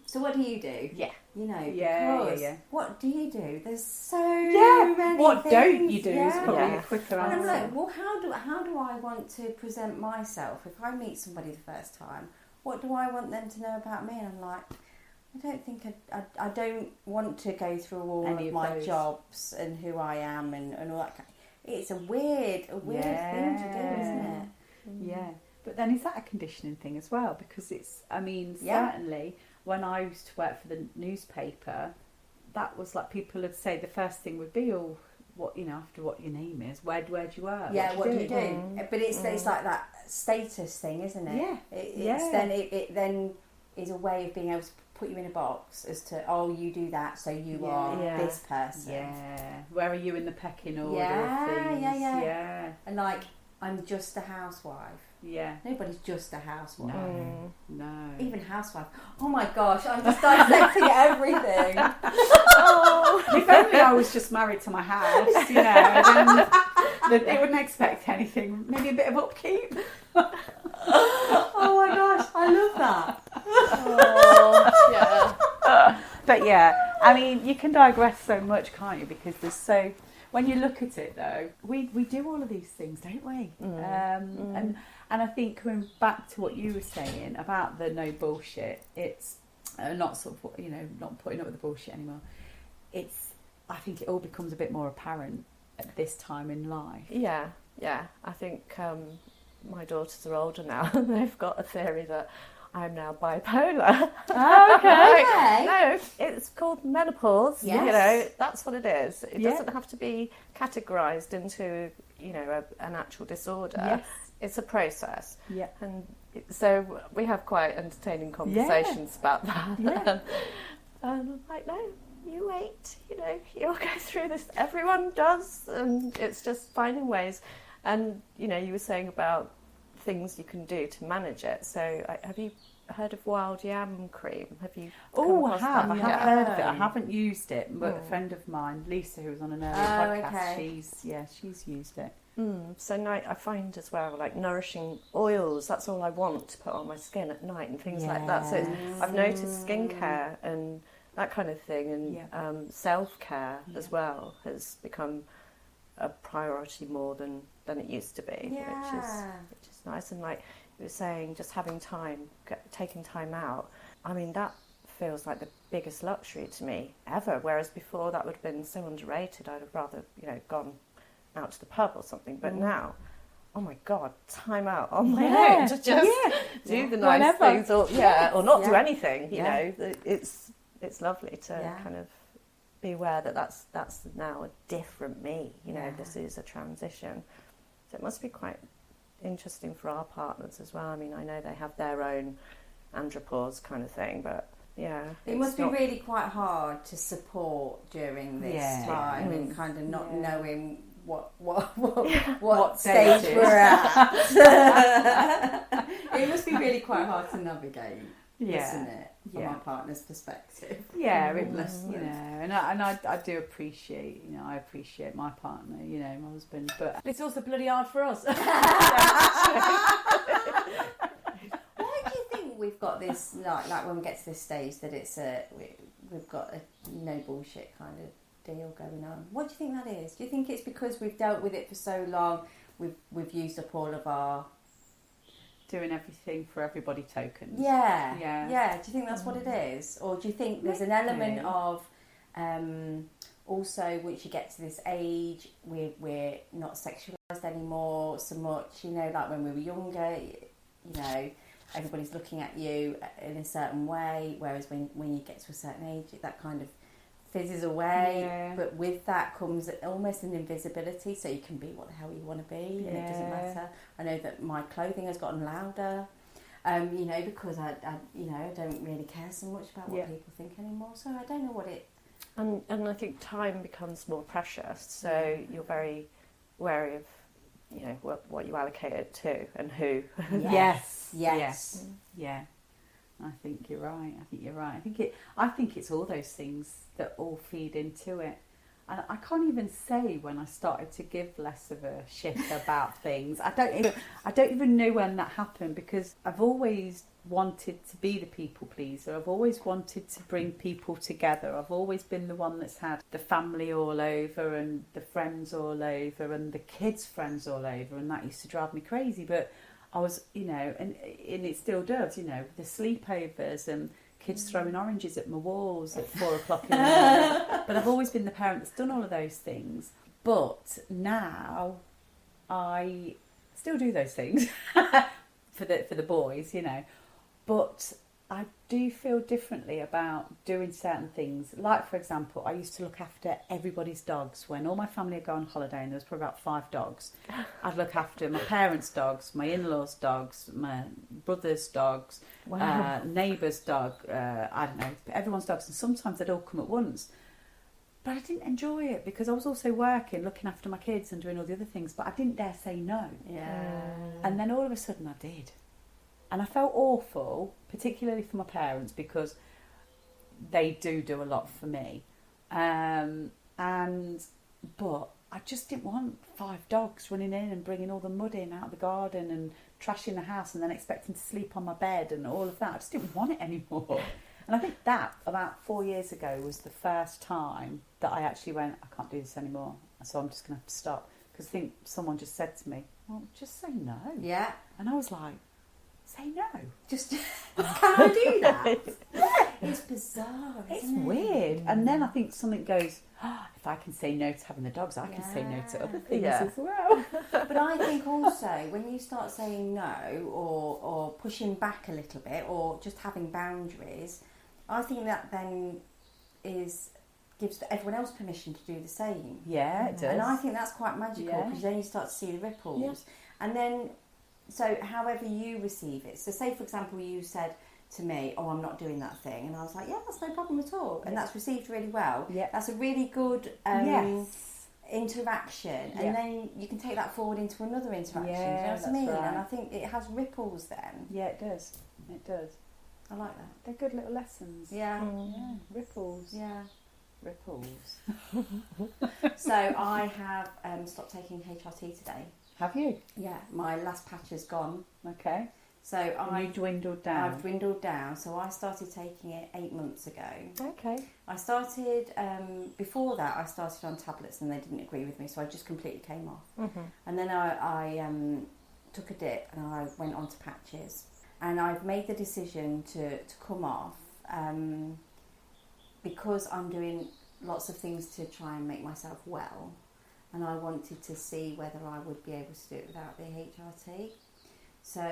so what do you do? Yeah. Because what do you do? There's so many what things. Don't you do is probably a quicker answer. And I'm like, well, how do I want to present myself? If I meet somebody the first time, what do I want them to know about me? And I'm like, I don't think I don't want to go through all of my jobs and who I am and all that. It's a weird thing to do, isn't it? Yeah. But then is that a conditioning thing as well? Because certainly when I used to work for the newspaper, that was like people would say the first thing would be, after what your name is, where do you work? Yeah, what do you do? But it's like that status thing, isn't it? Yeah. It then is a way of being able to put you in a box as to, you do that, so you are this person. Yeah. Where are you in the pecking order of things? Yeah. And like, I'm just a housewife. Yeah. Nobody's just a housewife. No. Even housewife. Oh my gosh, I'm just dissecting everything. If only I was just married to my house, then they wouldn't expect anything. Maybe a bit of upkeep. Oh my gosh, I love that. But yeah, I mean, you can digress so much, can't you? Because when you look at it though, we do all of these things, don't we? And I think coming back to what you were saying about the no bullshit, it's not sort of, not putting up with the bullshit anymore. I think it all becomes a bit more apparent at this time in life. Yeah. I think my daughters are older now and they've got a theory that I'm now bipolar. Oh, okay. No, it's called menopause. Yes. That's what it is. It doesn't have to be categorised into, an actual disorder. Yes. It's a process. Yeah. And so we have quite entertaining conversations about that. Yeah. And I'm like, no, you wait. You'll go through this. Everyone does. And it's just finding ways. And, you were saying about things you can do to manage it. So have you heard of wild yam cream? Have you I have heard of it. I haven't used it, but a friend of mine, Lisa, who was on an earlier podcast, she's used it. So night, I find as well, like nourishing oils, that's all I want to put on my skin at night and things like that. So I've noticed skincare and that kind of thing, and self-care as well has become a priority more than it used to be, which is nice. And like you were saying, just having time, taking time out, I mean, that feels like the biggest luxury to me ever, whereas before that would have been so underrated. I'd have rather gone out to the pub or something, but now, oh my God, time out on my own to just do the nice things, or not do anything. It's lovely to kind of be aware that that's now a different me. This is a transition. So it must be quite interesting for our partners as well. I mean, I know they have their own andropause kind of thing, but it must be really quite hard to support during this time and kind of not knowing what stage we're at. It must be really quite hard to navigate, isn't it? from our partner's perspective. Yeah, it must, you know, and I do appreciate, you know, I appreciate my partner, you know, my husband, but it's also bloody hard for us. Why do you think we've got this, like when we get to this stage, that it's we've got a no bullshit kind of deal going on? What do you think that is? Do you think it's because we've dealt with it for so long, we've used up all of our doing everything for everybody tokens? Yeah. Do you think that's what it is, or do you think there's an element of also once you get to this age, we're not sexualised anymore so much? You know, like when we were younger, you know, everybody's looking at you in a certain way, whereas when you get to a certain age, that kind of fizzes away, but with that comes almost an invisibility, so you can be what the hell you want to be, and it doesn't matter. I know that my clothing has gotten louder, you know, because I you know, I don't really care so much about what people think anymore, so I don't know what it... And I think time becomes more precious, so you're very wary of, you know, what you allocate it to and who. Yes. Yeah. I think you're right. I think it's all those things that all feed into it. And I can't even say when I started to give less of a shit about things. I don't even know when that happened, because I've always wanted to be the people pleaser. I've always wanted to bring people together. I've always been the one that's had the family all over and the friends all over and the kids' friends all over, and that used to drive me crazy. But I was, you know, and it still does, you know, the sleepovers and kids throwing oranges at my walls at 4 o'clock in the morning. But I've always been the parent that's done all of those things. But now I still do those things for the boys, you know. But I do feel differently about doing certain things. Like, for example, I used to look after everybody's dogs. When all my family would go on holiday, and there was probably about 5 dogs, I'd look after my parents' dogs, my in-laws' dogs, my brother's dogs, neighbour's dog, I don't know, everyone's dogs. And sometimes they'd all come at once. But I didn't enjoy it, because I was also working, looking after my kids and doing all the other things, but I didn't dare say no. And then all of a sudden I did. And I felt awful, particularly for my parents, because they do a lot for me. But I just didn't want 5 dogs running in and bringing all the mud in out of the garden and trashing the house and then expecting to sleep on my bed and all of that. I just didn't want it anymore. And I think that, about 4 years ago, was the first time that I actually went, I can't do this anymore, so I'm just going to have to stop. Because I think someone just said to me, well, just say no. Yeah. And I was like, say no. Just, can I do that? It's bizarre, it's isn't it? weird. And then I think something goes, if I can say no to having the dogs, I can say no to other things as well. But I think also when you start saying no, or pushing back a little bit, or just having boundaries, I think that then gives everyone else permission to do the same. Yeah, it does. And I think that's quite magical, because then you start to see the ripples. And then, so however you receive it. So say, for example, you said to me, oh, I'm not doing that thing. And I was like, yeah, that's no problem at all. And that's received really well. Yeah. That's a really good interaction. And then you can take that forward into another interaction. Yeah, do you know what I mean? right. And I think it has ripples then. Yeah, it does. It does. I like that. They're good little lessons. Yeah. Yeah. Ripples. Yeah. Ripples. So I have stopped taking HRT today. Have you? Yeah, my last patch is gone. Okay. So I dwindled down. I've dwindled down. So I started taking it 8 months ago. Okay. I started, before that I started on tablets and they didn't agree with me, so I just completely came off. And then I took a dip and I went on to patches. And I've made the decision to come off because I'm doing lots of things to try and make myself well. And I wanted to see whether I would be able to do it without the HRT. So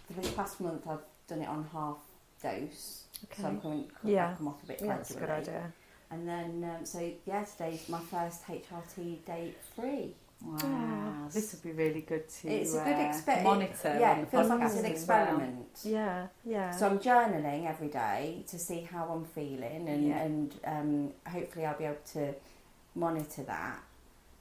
for this past month I've done it on half dose. Okay. So I'm going to come off a bit gradually. That's a good idea. And then, today's my first HRT date free. Wow, this would be really good to it's a good monitor. Yeah, it feels like it's an experiment. Yeah, yeah. So I'm journaling every day to see how I'm feeling, and hopefully I'll be able to monitor that.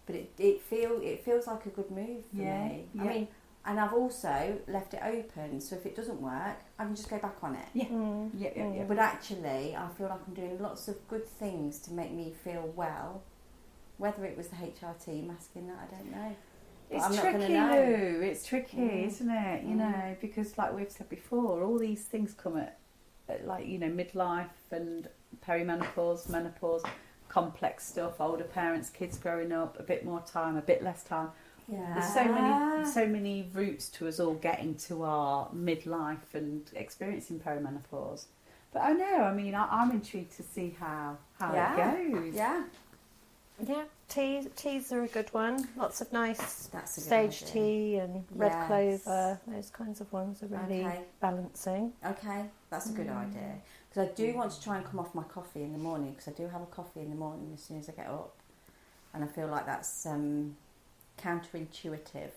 But it feels like a good move for me. Yeah. I mean, And I've also left it open, so if it doesn't work, I can just go back on it. Yeah. But actually, I feel like I'm doing lots of good things to make me feel well. Whether it was the HRT masking that, I don't know. It's tricky, Lou. It's tricky, isn't it? You know, because like we've said before, all these things come at like, you know, midlife and perimenopause, menopause, complex stuff, older parents, kids growing up, a bit more time, a bit less time. Yeah. There's so many routes to us all getting to our midlife and experiencing perimenopause. But I know, I mean, I'm intrigued to see how it goes. Yeah. Yeah, teas are a good one. Lots of nice sage idea. tea and red clover. Those kinds of ones are really balancing. Okay, that's a good idea. Because I do want to try and come off my coffee in the morning, because I do have a coffee in the morning as soon as I get up. And I feel like that's counterintuitive.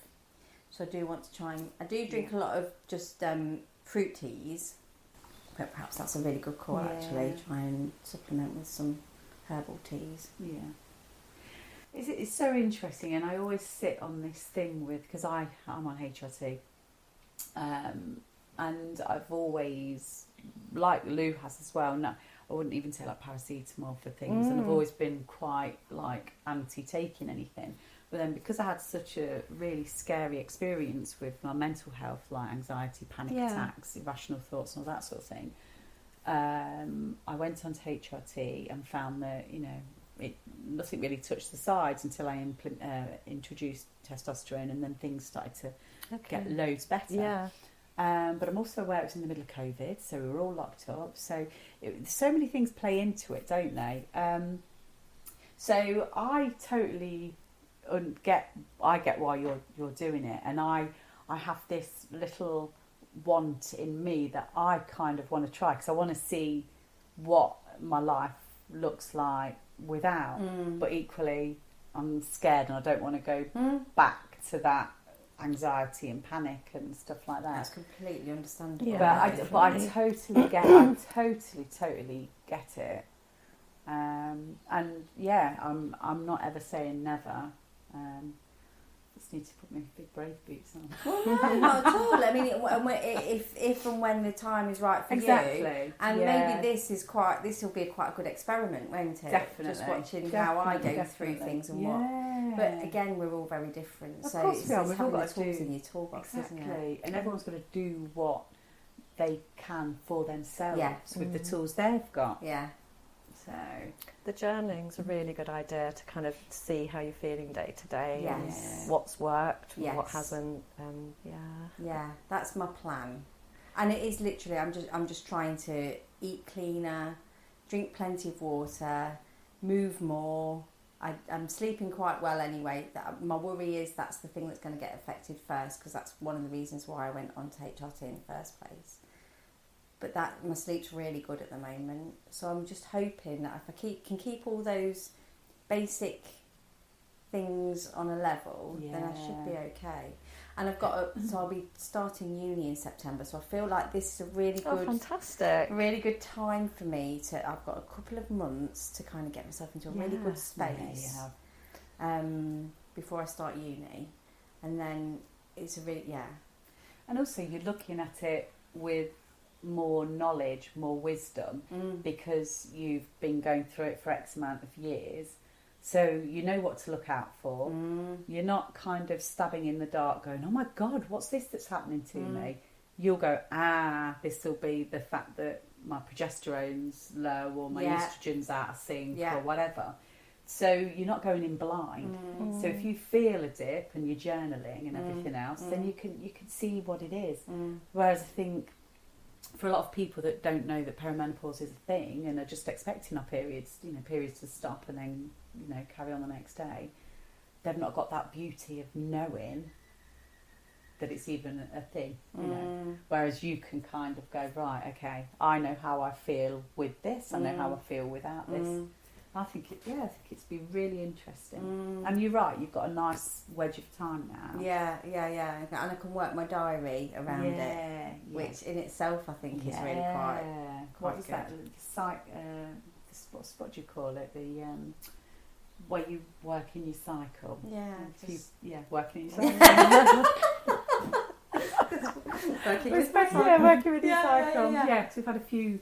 So I do want to try and... I do drink a lot of just fruit teas. But perhaps that's a really good call, actually. Try and supplement with some herbal teas. Yeah. It's so interesting, and I always sit on this thing with, because I'm on HRT, and I've always, like Lou has as well, no, I wouldn't even say like paracetamol for things, and I've always been quite like anti-taking anything. But then because I had such a really scary experience with my mental health, like anxiety, panic attacks, irrational thoughts and all that sort of thing, I went on to HRT and found that, you know, nothing really touched the sides until I introduced testosterone, and then things started to get loads better. Yeah. But I'm also aware it was in the middle of COVID, so we were all locked up. So so many things play into it, don't they? So I totally get why you're doing it, and I have this little want in me that I kind of want to try, because I want to see what my life looks like without, but equally I'm scared and I don't want to go back to that anxiety and panic and stuff like that. That's completely understandable. But I totally get totally get it. And yeah, I'm not ever saying never. Just need to put my big brave boots on. Well, no, not at all. I mean, if and when the time is right for you, and maybe this will be quite a good experiment, won't it? Definitely. Just watching how I go through things and what. But again, we're all very different, so it's having the tools in your toolbox, isn't it? And everyone's got to do what they can for themselves with the tools they've got. Yeah. So the journaling's a really good idea to kind of see how you're feeling day to day. Yes. What's worked, what hasn't. Yeah, that's my plan. And it is literally, I'm just trying to eat cleaner, drink plenty of water, move more. I'm sleeping quite well anyway. My worry is that's the thing that's going to get affected first, because that's one of the reasons why I went on to HRT in the first place. But my sleep's really good at the moment, so I'm just hoping that if I can keep all those basic things on a level, then I should be okay. And so I'll be starting uni in September, so I feel like this is a really really good time for me to. I've got a couple of months to kind of get myself into a really good space before I start uni, and then it's a really And also, you're looking at it with more knowledge, more wisdom, because you've been going through it for X amount of years, so you know what to look out for. You're not kind of stabbing in the dark going, oh my god, what's this that's happening to me? You'll go, this will be the fact that my progesterone's low, or my estrogen's out of sync, or whatever. So you're not going in blind. So if you feel a dip and you're journaling and everything else, then you can see what it is. Whereas I think for a lot of people that don't know that perimenopause is a thing and are just expecting our periods to stop and then, carry on the next day, they've not got that beauty of knowing that it's even a thing, Whereas you can kind of go, right, okay, I know how I feel with this, I know how I feel without this. I think it's been really interesting. And you're right, you've got a nice wedge of time now. Yeah. And I can work my diary around it, which in itself I think is really quite what was good. That? What do you call it? The where you work in your cycle. Yeah. Working in your cycle. Working with your cycle. Yeah, 'cause we've had a few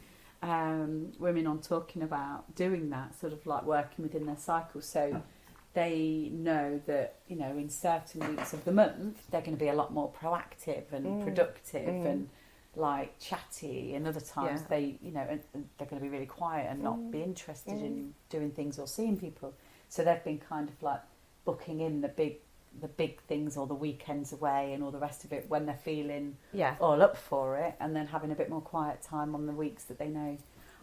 women on talking about doing that, sort of like working within their cycle. So they know that, you know, in certain weeks of the month, they're going to be a lot more proactive and productive and like chatty, and other times they, you know, and they're going to be really quiet and not be interested in doing things or seeing people. So they've been kind of like booking in the big things or the weekends away and all the rest of it when they're feeling all up for it, and then having a bit more quiet time on the weeks that they know.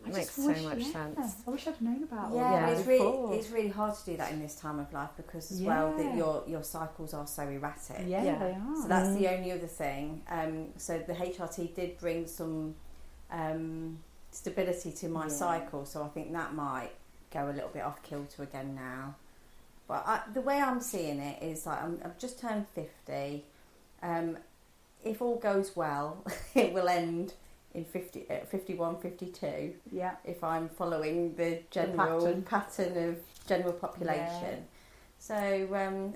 It makes so much sense. I wish I'd known about all that. that. It's really hard to do that in this time of life, because as well that your cycles are so erratic. Yeah, they are. So that's the only other thing. So the HRT did bring some stability to my cycle, so I think that might go a little bit off kilter again now. But the way I'm seeing it is like I've just turned 50. If all goes well, it will end in 51, 52. Yeah. If I'm following the general pattern of general population. Yeah. So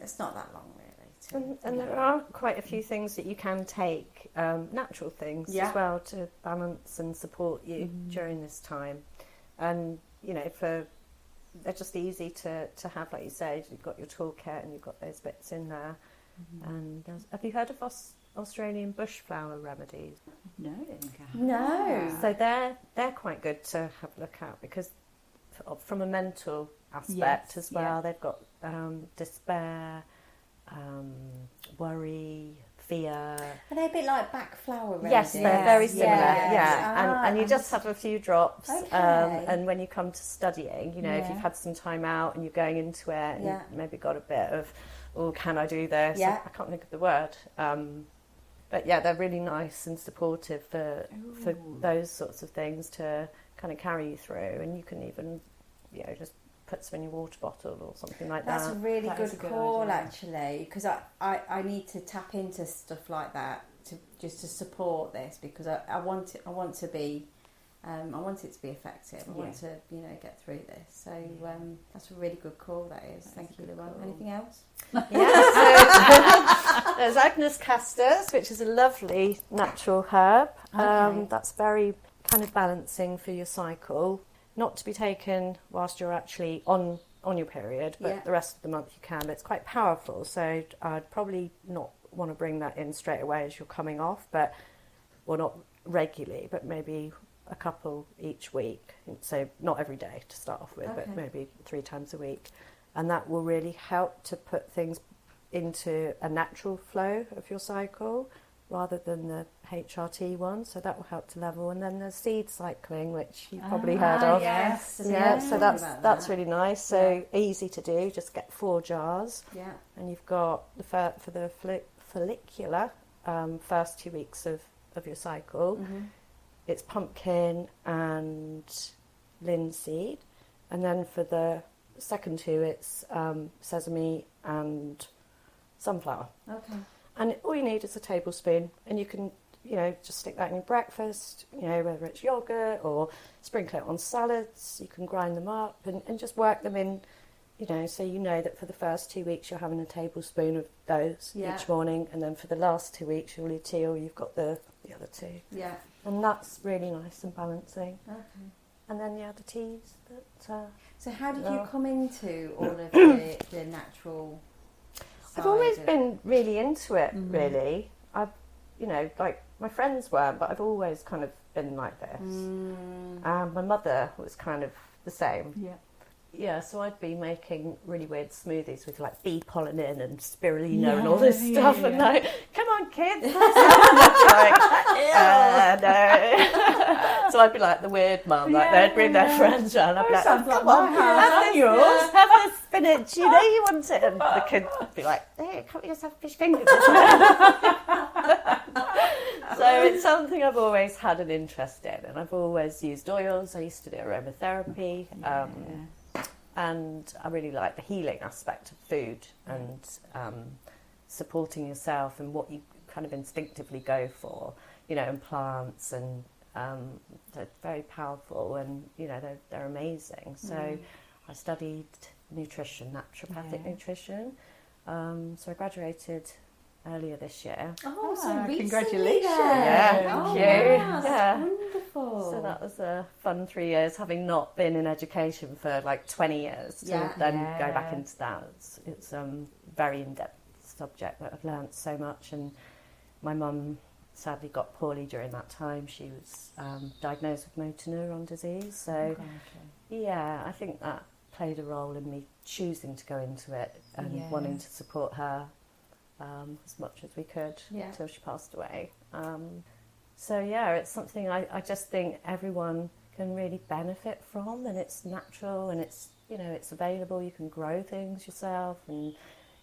it's not that long really. And there are quite a few things that you can take, natural things as well, to balance and support you during this time. And, you know, they're just easy to have, like you said. You've got your toolkit and you've got those bits in there. And have you heard of Australian bushflower remedies? No, I don't think I have. No. So they're quite good to have a look at, because from a mental aspect as well, they've got despair, worry, fear. Are they a bit like back flower remedies? Yes, they're very similar. Yeah. And you just have a few drops. Okay. And when you come to studying, you know, if you've had some time out and you're going into it and maybe got a bit of, oh, can I do this? Yeah. I can't think of the word. But yeah, they're really nice and supportive for those sorts of things to kind of carry you through. And you can even, you know, just put some in your water bottle or something like that. That's a really good call, idea. actually, because I need to tap into stuff like that to support this, because I want it to be effective. I want to, you know, get through this. So that's a really good call. That is. Thank you, Luanne. Anything else? Yeah. So there's Agnus casters, which is a lovely natural herb. That's very kind of balancing for your cycle. Not to be taken whilst you're actually on your period, but the rest of the month you can. But it's quite powerful, so I'd probably not want to bring that in straight away as you're coming off, but not regularly, but maybe a couple each week. So not every day to start off with, but maybe 3 times a week. And that will really help to put things into a natural flow of your cycle rather than the HRT one. So that will help to level. And then there's seed cycling, which you've probably heard of. Yes. Yeah, so that's really nice. So easy to do. Just get 4 jars. Yeah. And you've got for the follicular first 2 weeks of your cycle. It's pumpkin and linseed, and then for the second 2 it's sesame and sunflower. Okay. And all you need is a tablespoon, and you can, you know, just stick that in your breakfast, you know, whether it's yogurt or sprinkle it on salads. You can grind them up and just work them in, you know, so you know that for the first 2 weeks you're having a tablespoon of those each morning, and then for the last 2 weeks you'll need tea, or you've got the other 2. Yeah. And that's really nice and balancing. Okay. And then the other teas that... So how did you come into all of the natural side? I've always been really into it, really. I've, you know, like, my friends weren't, but I've always kind of been like this. And my mother was kind of the same. Yeah. Yeah, so I'd be making really weird smoothies with like bee pollen in and spirulina and all this stuff, and like, come on, kids, let's like, no. So I'd be like the weird mum, like they'd bring their friends round. I'd be like, come on, have yours, have the spinach, you know you want it, and the kids would be like, hey, can't we just have fish fingers? So it's something I've always had an interest in, and I've always used oils. I used to do aromatherapy. And I really like the healing aspect of food and supporting yourself and what you kind of instinctively go for, you know, and plants, and they're very powerful, and, you know, they're amazing. So I studied nutrition, naturopathic nutrition. So I graduated earlier this year. Oh, so recently congratulations. then. Yeah, thank you. Wow, Yeah. that's wonderful. So that was a fun 3 years, having not been in education for like 20 years to then go back into that. It's very in-depth subject that I've learnt so much, and my mum sadly got poorly during that time. She was diagnosed with motor neuron disease, so I think that played a role in me choosing to go into it and wanting to support her as much as we could until she passed away. So it's something I just think everyone can really benefit from, and it's natural, and it's it's available. You can grow things yourself, and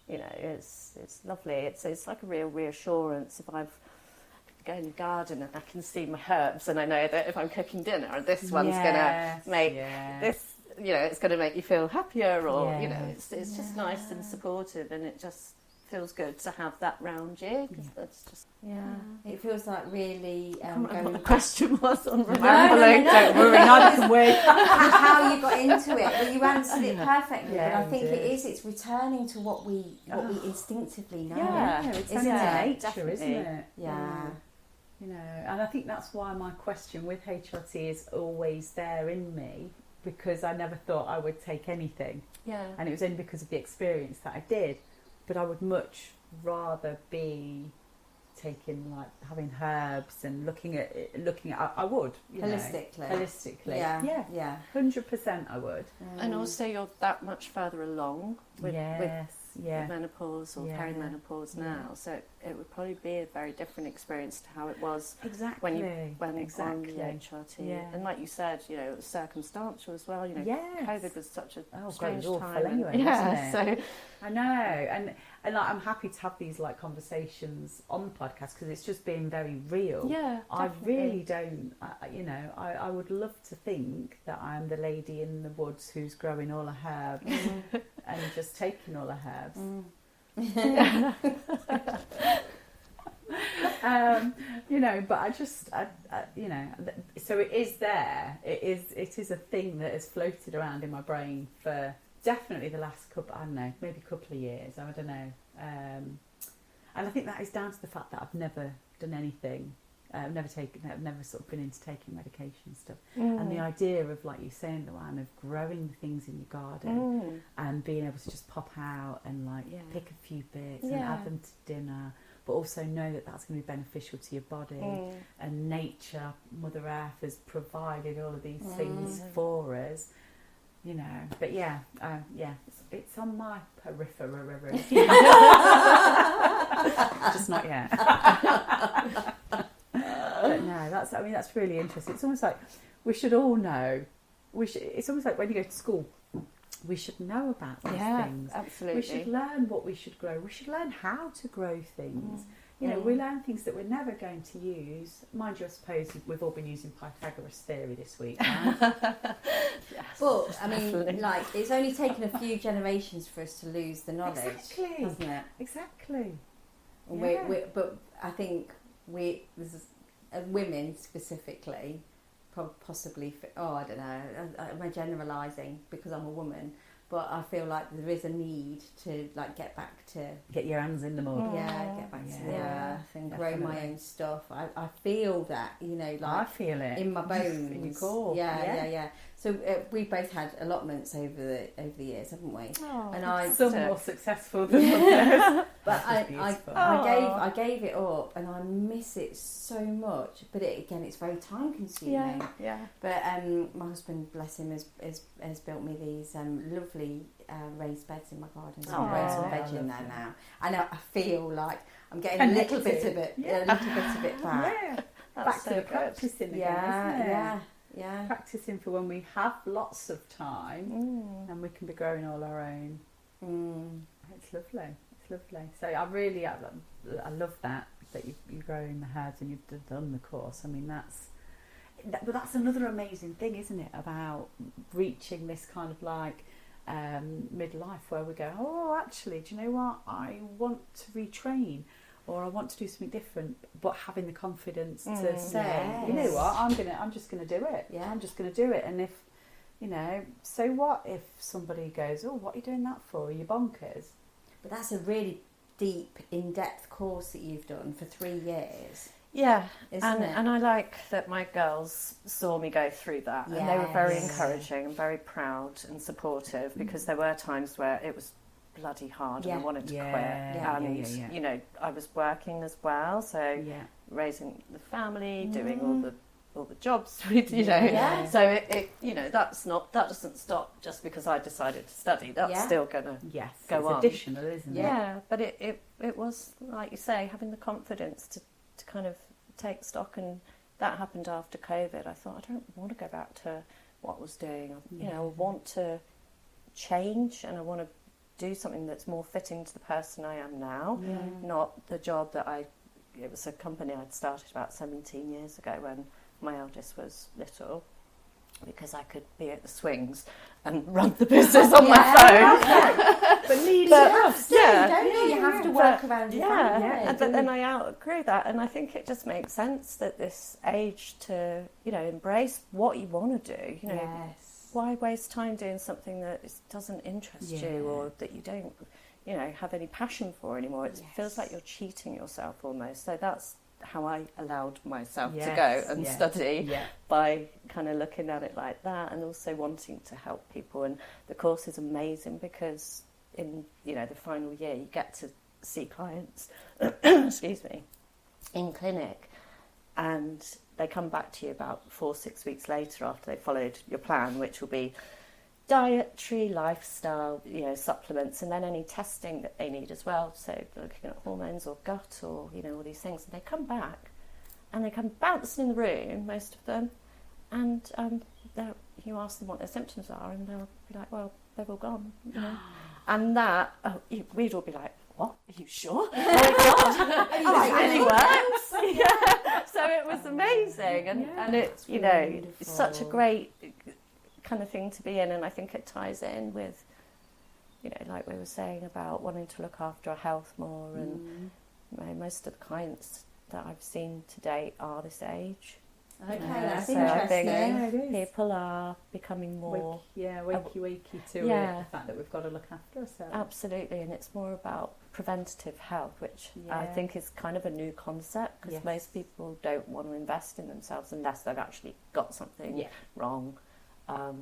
it's lovely. It's like a real reassurance if I've go in the garden and I can see my herbs, and I know that if I'm cooking dinner, this one's gonna make this. It's going to make you feel happier, or it's just nice and supportive, and it just feels good to have that round you. That's just It feels like really. I can't remember what the question was on No. Don't worry, neither can we. How you got into it, but you answered it perfectly. Yeah, but I think indeed. it's returning to what we instinctively know. It's isn't under it? nature, Definitely. isn't it? Yeah. And I think that's why my question with HRT is always there in me, because I never thought I would take anything. Yeah. And it was only because of the experience that I did. But I would much rather be taking, like, having herbs and looking at I would holistically. Yeah 100% I would. And also you're that much further along with menopause or perimenopause now, so it would probably be a very different experience to how it was when you went on the HRT. And like you said, it was circumstantial as well. COVID was such a strange time. Anyway, wasn't it? So I know, and like, I'm happy to have these like conversations on the podcast because it's just being very real. Yeah, I really don't. I would love to think that I'm the lady in the woods who's growing all her herbs and just taking all her herbs. But I just, so it is there. It is a thing that has floated around in my brain for definitely the last couple, I don't know, maybe a couple of years. I don't know. And I think that is down to the fact that I've never done anything. I've never sort of been into taking medication and stuff. And the idea of, like you saying, Luanne, of growing the things in your garden and being able to just pop out and pick a few bits and add them to dinner, but also know that that's going to be beneficial to your body. And nature, Mother Earth, has provided all of these things for us. But it's on my periphery. Just not yet. But no, that's really interesting. It's almost like we should all know. It's almost like when you go to school, we should know about these things. Absolutely. We should learn what we should grow. We should learn how to grow things. We learn things that we're never going to use. Mind you, I suppose we've all been using Pythagoras theory this week. Right? Yes. Well, I mean, it's only taken a few generations for us to lose the knowledge, hasn't it? Exactly. But I think women specifically, possibly. I don't know. Am I generalising because I'm a woman? But I feel like there is a need to get your hands in the mud. Get back to the earth and grow my own stuff. I feel that, I feel it in my bones. In your core. Yeah. So we've both had allotments over the years, haven't we? Oh, and some more successful than others. But I gave it up, and I miss it so much. But it's very time consuming. Yeah. But my husband, bless him, has built me these lovely raised beds in my garden. So I'm growing some veg in there now. And I feel like I'm getting a little bit of it back. Yeah. Back to the practicing again, isn't it? Yeah. Practicing for when we have lots of time and we can be growing all our own. It's lovely. So I love that you're growing the herbs and you've done the course. I mean, but that's another amazing thing, isn't it, about reaching this kind of like midlife where we go, oh, actually, do you know what? I want to retrain. Or I want to do something different, but having the confidence to say, you know what, I'm just gonna do it. Yeah, I'm just gonna do it. And if, so what if somebody goes, oh, what are you doing that for? Are you bonkers? But that's a really deep, in-depth course that you've done for 3 years. Yeah, Isn't it? and I like that my girls saw me go through that, and they were very Yes. encouraging and very proud and supportive, because there were times where it was bloody hard and I wanted to quit, and I was working as well, so raising the family, doing all the jobs, so it that doesn't stop just because I decided to study. That's still gonna go on. Additional, isn't it? Yeah, but it was, like you say, having the confidence to kind of take stock, and that happened after COVID. I thought, I don't want to go back to what I was doing. I want to change, and I want to do something that's more fitting to the person I am now, not the job that it was a company I'd started about 17 years ago when my eldest was little, because I could be at the swings and run the business on my phone. But you have to, don't you? You have to work around your family. But then I outgrew that, and I think it just makes sense at this age to, embrace what you want to do. Why waste time doing something that doesn't interest you, or that you don't, have any passion for anymore? It feels like you're cheating yourself almost. So that's how I allowed myself to go and study, by kind of looking at it like that, and also wanting to help people. And the course is amazing because in the final year you get to see clients excuse me, in clinic, and they come back to you about 4-6 weeks later after they followed your plan, which will be dietary, lifestyle, supplements, and then any testing that they need as well. So looking at hormones or gut or, all these things. And they come back and they come bouncing in the room, most of them, and you ask them what their symptoms are, and they'll be like, well, they've all gone. And that, we'd all be like, what? Are you sure? Oh my God. It really works. So it was amazing. And it's, it's such a great kind of thing to be in, and I think it ties in with, like we were saying about wanting to look after our health more, and most of the clients that I've seen to date are this age. Okay, that's so interesting. I think people are becoming more wakey to it, the fact that we've got to look after ourselves. Absolutely, and it's more about preventative health, which I think is kind of a new concept, because most people don't want to invest in themselves unless they've actually got something wrong.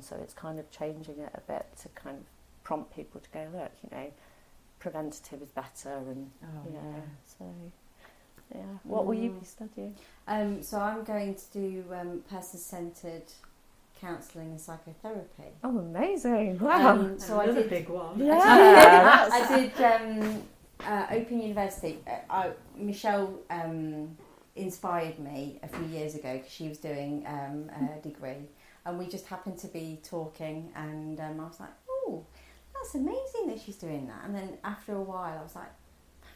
So it's kind of changing it a bit to kind of prompt people to go, look, preventative is better, and so what will you be studying? So I'm going to do person-centred counselling and psychotherapy. Oh, amazing! Wow, so I did a big one. Yeah, I did Open University. Michelle inspired me a few years ago because she was doing a degree. And we just happened to be talking, and I was like, oh, that's amazing that she's doing that. And then after a while, I was like,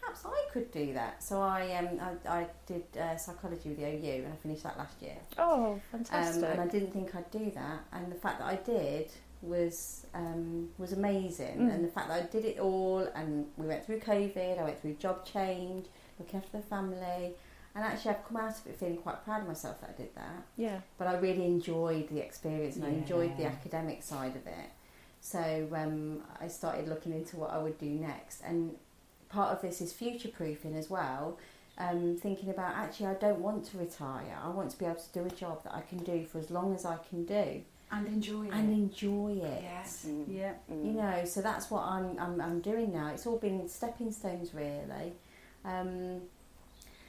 perhaps I could do that. So I did psychology with the OU, and I finished that last year. Oh, fantastic. And I didn't think I'd do that. And the fact that I did was amazing. And the fact that I did it all, and we went through COVID, I went through job change, looking after the family. And actually, I've come out of it feeling quite proud of myself that I did that. Yeah. But I really enjoyed the experience, and I enjoyed the academic side of it. So I started looking into what I would do next. And part of this is future-proofing as well. Thinking about, actually, I don't want to retire. I want to be able to do a job that I can do for as long as I can do. And enjoy it. Yes. Yeah. So that's what I'm doing now. It's all been stepping stones, really.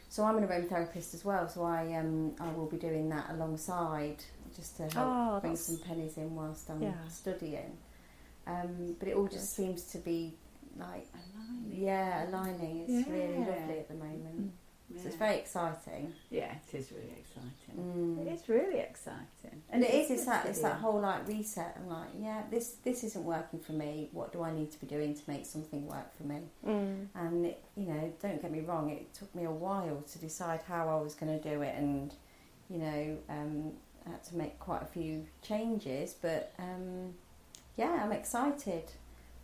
So I'm an aromatherapist as well, so I will be doing that alongside, just to help bring some pennies in whilst I'm studying. But it all just seems to be like aligning. It's really lovely at the moment. So it's very exciting. Yeah, it is really exciting. It is really exciting. And it's that whole like reset. I'm like, this isn't working for me. What do I need to be doing to make something work for me? And it, don't get me wrong, it took me a while to decide how I was going to do it, and I had to make quite a few changes. But I'm excited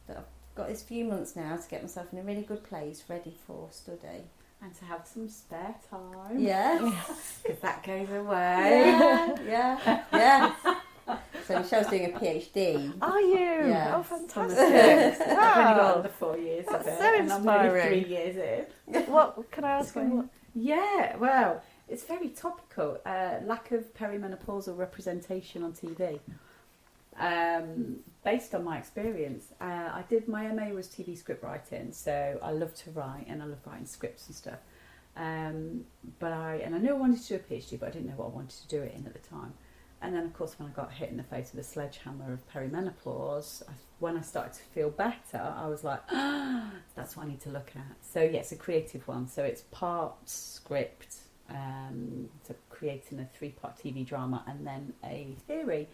that I've got this few months now to get myself in a really good place, ready for study. And to have some spare time. Yeah. Because that goes away. Yeah. So Michelle's doing a PhD. Are you? Yeah. Oh, fantastic. I've only got Wow. another 4 years That's of it, so and I'm only inspiring. 3 years in. What can I ask you? What? Yeah, well, it's very topical. Lack of perimenopausal representation on TV. Based on my experience, I did my MA was TV script writing, so I love to write and I love writing scripts and stuff. But I knew I wanted to do a PhD, but I didn't know what I wanted to do it in at the time. And then, of course, when I got hit in the face with a sledgehammer of perimenopause, when I started to feel better, I was like, that's what I need to look at. So, yeah, it's a creative one. So it's part script, so creating a 3-part TV drama, and then a theory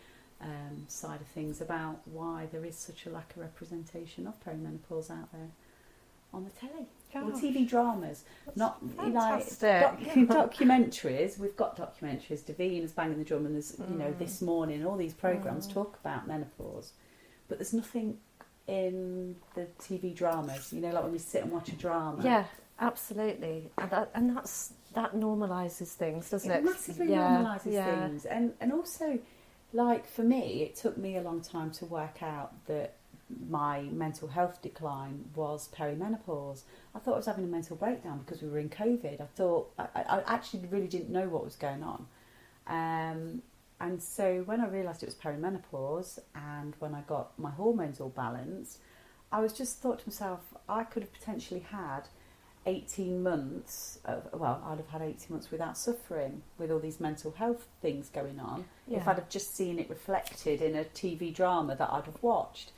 side of things about why there is such a lack of representation of perimenopause out there on the telly. Or TV dramas, not fantastic. like documentaries. We've got documentaries. Davina's Banging the Drum, and there's This Morning. All these programs talk about menopause, but there's nothing in the TV dramas. You know, like when we sit and watch a drama. Yeah, absolutely, and that normalises things, doesn't it? It massively normalises things, and also, like for me, it took me a long time to work out that my mental health decline was perimenopause. I thought I was having a mental breakdown because we were in COVID. I thought I actually really didn't know what was going on, and so when I realised it was perimenopause and when I got my hormones all balanced, I was just thought to myself, I could have potentially had 18 months I'd have had 18 months without suffering with all these mental health things going on if I'd have just seen it reflected in a TV drama that I'd have watched.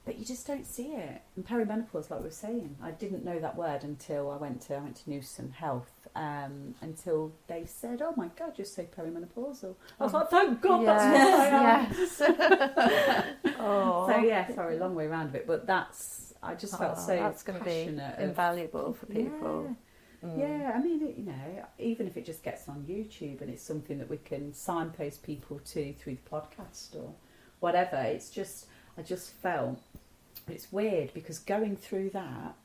But you just don't see it. And perimenopause, like we were saying, I didn't know that word until I went to Newsom Health, until they said, "Oh my God, you're so perimenopausal." I was like, "Thank God, that's what I am." So yeah, sorry, long way around of it, but I just felt so that's going to be invaluable for people. Yeah, I mean, even if it just gets on YouTube and it's something that we can signpost people to through the podcast or whatever, I just felt it's weird because going through that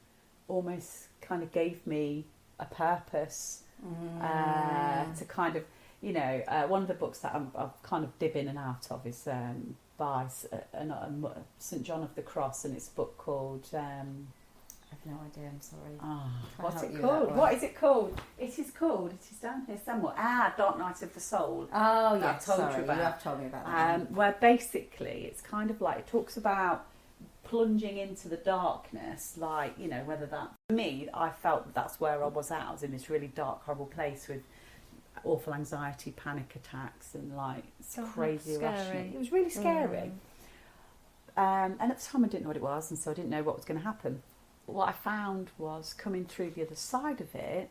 almost kind of gave me a purpose to kind of, one of the books that I'm kind of dip in and out of is by St John of the Cross, and it's a book called... I have no idea, I'm sorry. What's it called? What is it called? It is down here somewhere. Dark Night of the Soul. Oh, yeah, I told you about. You have told me about that. Where basically it's kind of like, it talks about plunging into the darkness, like, whether that... For me, I felt that's where I was at. I was in this really dark, horrible place with awful anxiety, panic attacks, and like crazy irrational. It was really scary. And at the time I didn't know what it was, and so I didn't know what was going to happen. What I found was, coming through the other side of it,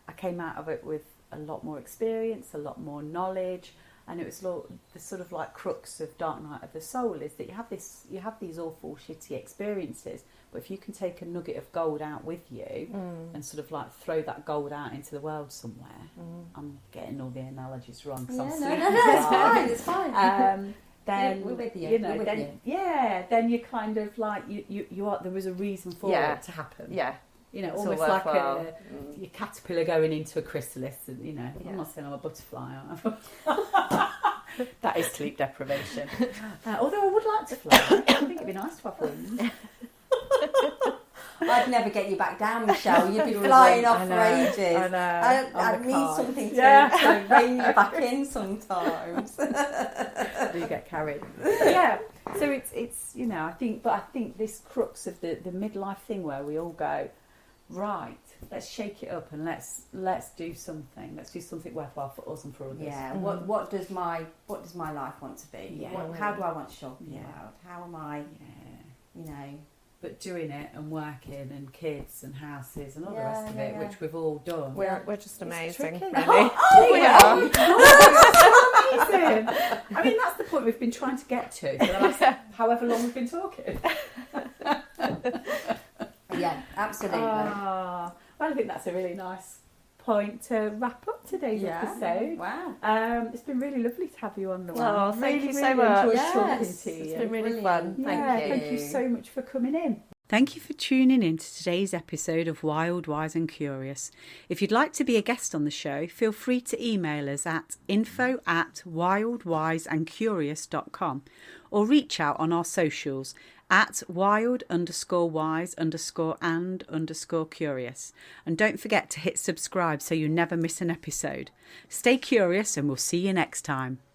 I came out of it with a lot more experience, a lot more knowledge, and it was the sort of like crux of Dark Night of the Soul is that you have these awful, shitty experiences, but if you can take a nugget of gold out with you and sort of like throw that gold out into the world somewhere. I'm getting all the analogies wrong because I'm sleeping. It's fine. Then we're with you. Then you kind of like you are. There was a reason for it to happen. Yeah, it's almost like your caterpillar going into a chrysalis, and I'm not saying I'm a butterfly. That is sleep deprivation. Although I would like to fly, I think it'd be nice to have wings. I'd never get you back down, Michelle. You'd be flying off for ages. I know. I'd need something to rein you back in sometimes. You get carried. Yeah. So it's I think this crux of the midlife thing where we all go, right, let's shake it up and let's do something. Let's do something worthwhile for us and for others. Yeah. What does my life want to be? Yeah. How do I want to show up in the world? How am I? But doing it and working and kids and houses and all the rest of it, which we've all done. We're just amazing, really. We are. Amazing. I mean, that's the point we've been trying to get to for the last however long we've been talking. Yeah, absolutely. Well, I think that's a really nice point to wrap up today's episode. Wow. It's been really lovely to have you on, Luanne. Oh, thank you so much. Enjoyed talking to you. It's been really fun. Thank you so much for coming in. Thank you for tuning in to today's episode of Wild, Wise and Curious. If you'd like to be a guest on the show, feel free to email us at info@wildwiseandcurious.com or reach out on our socials at wild_wise_and_curious. And don't forget to hit subscribe so you never miss an episode. Stay curious and we'll see you next time.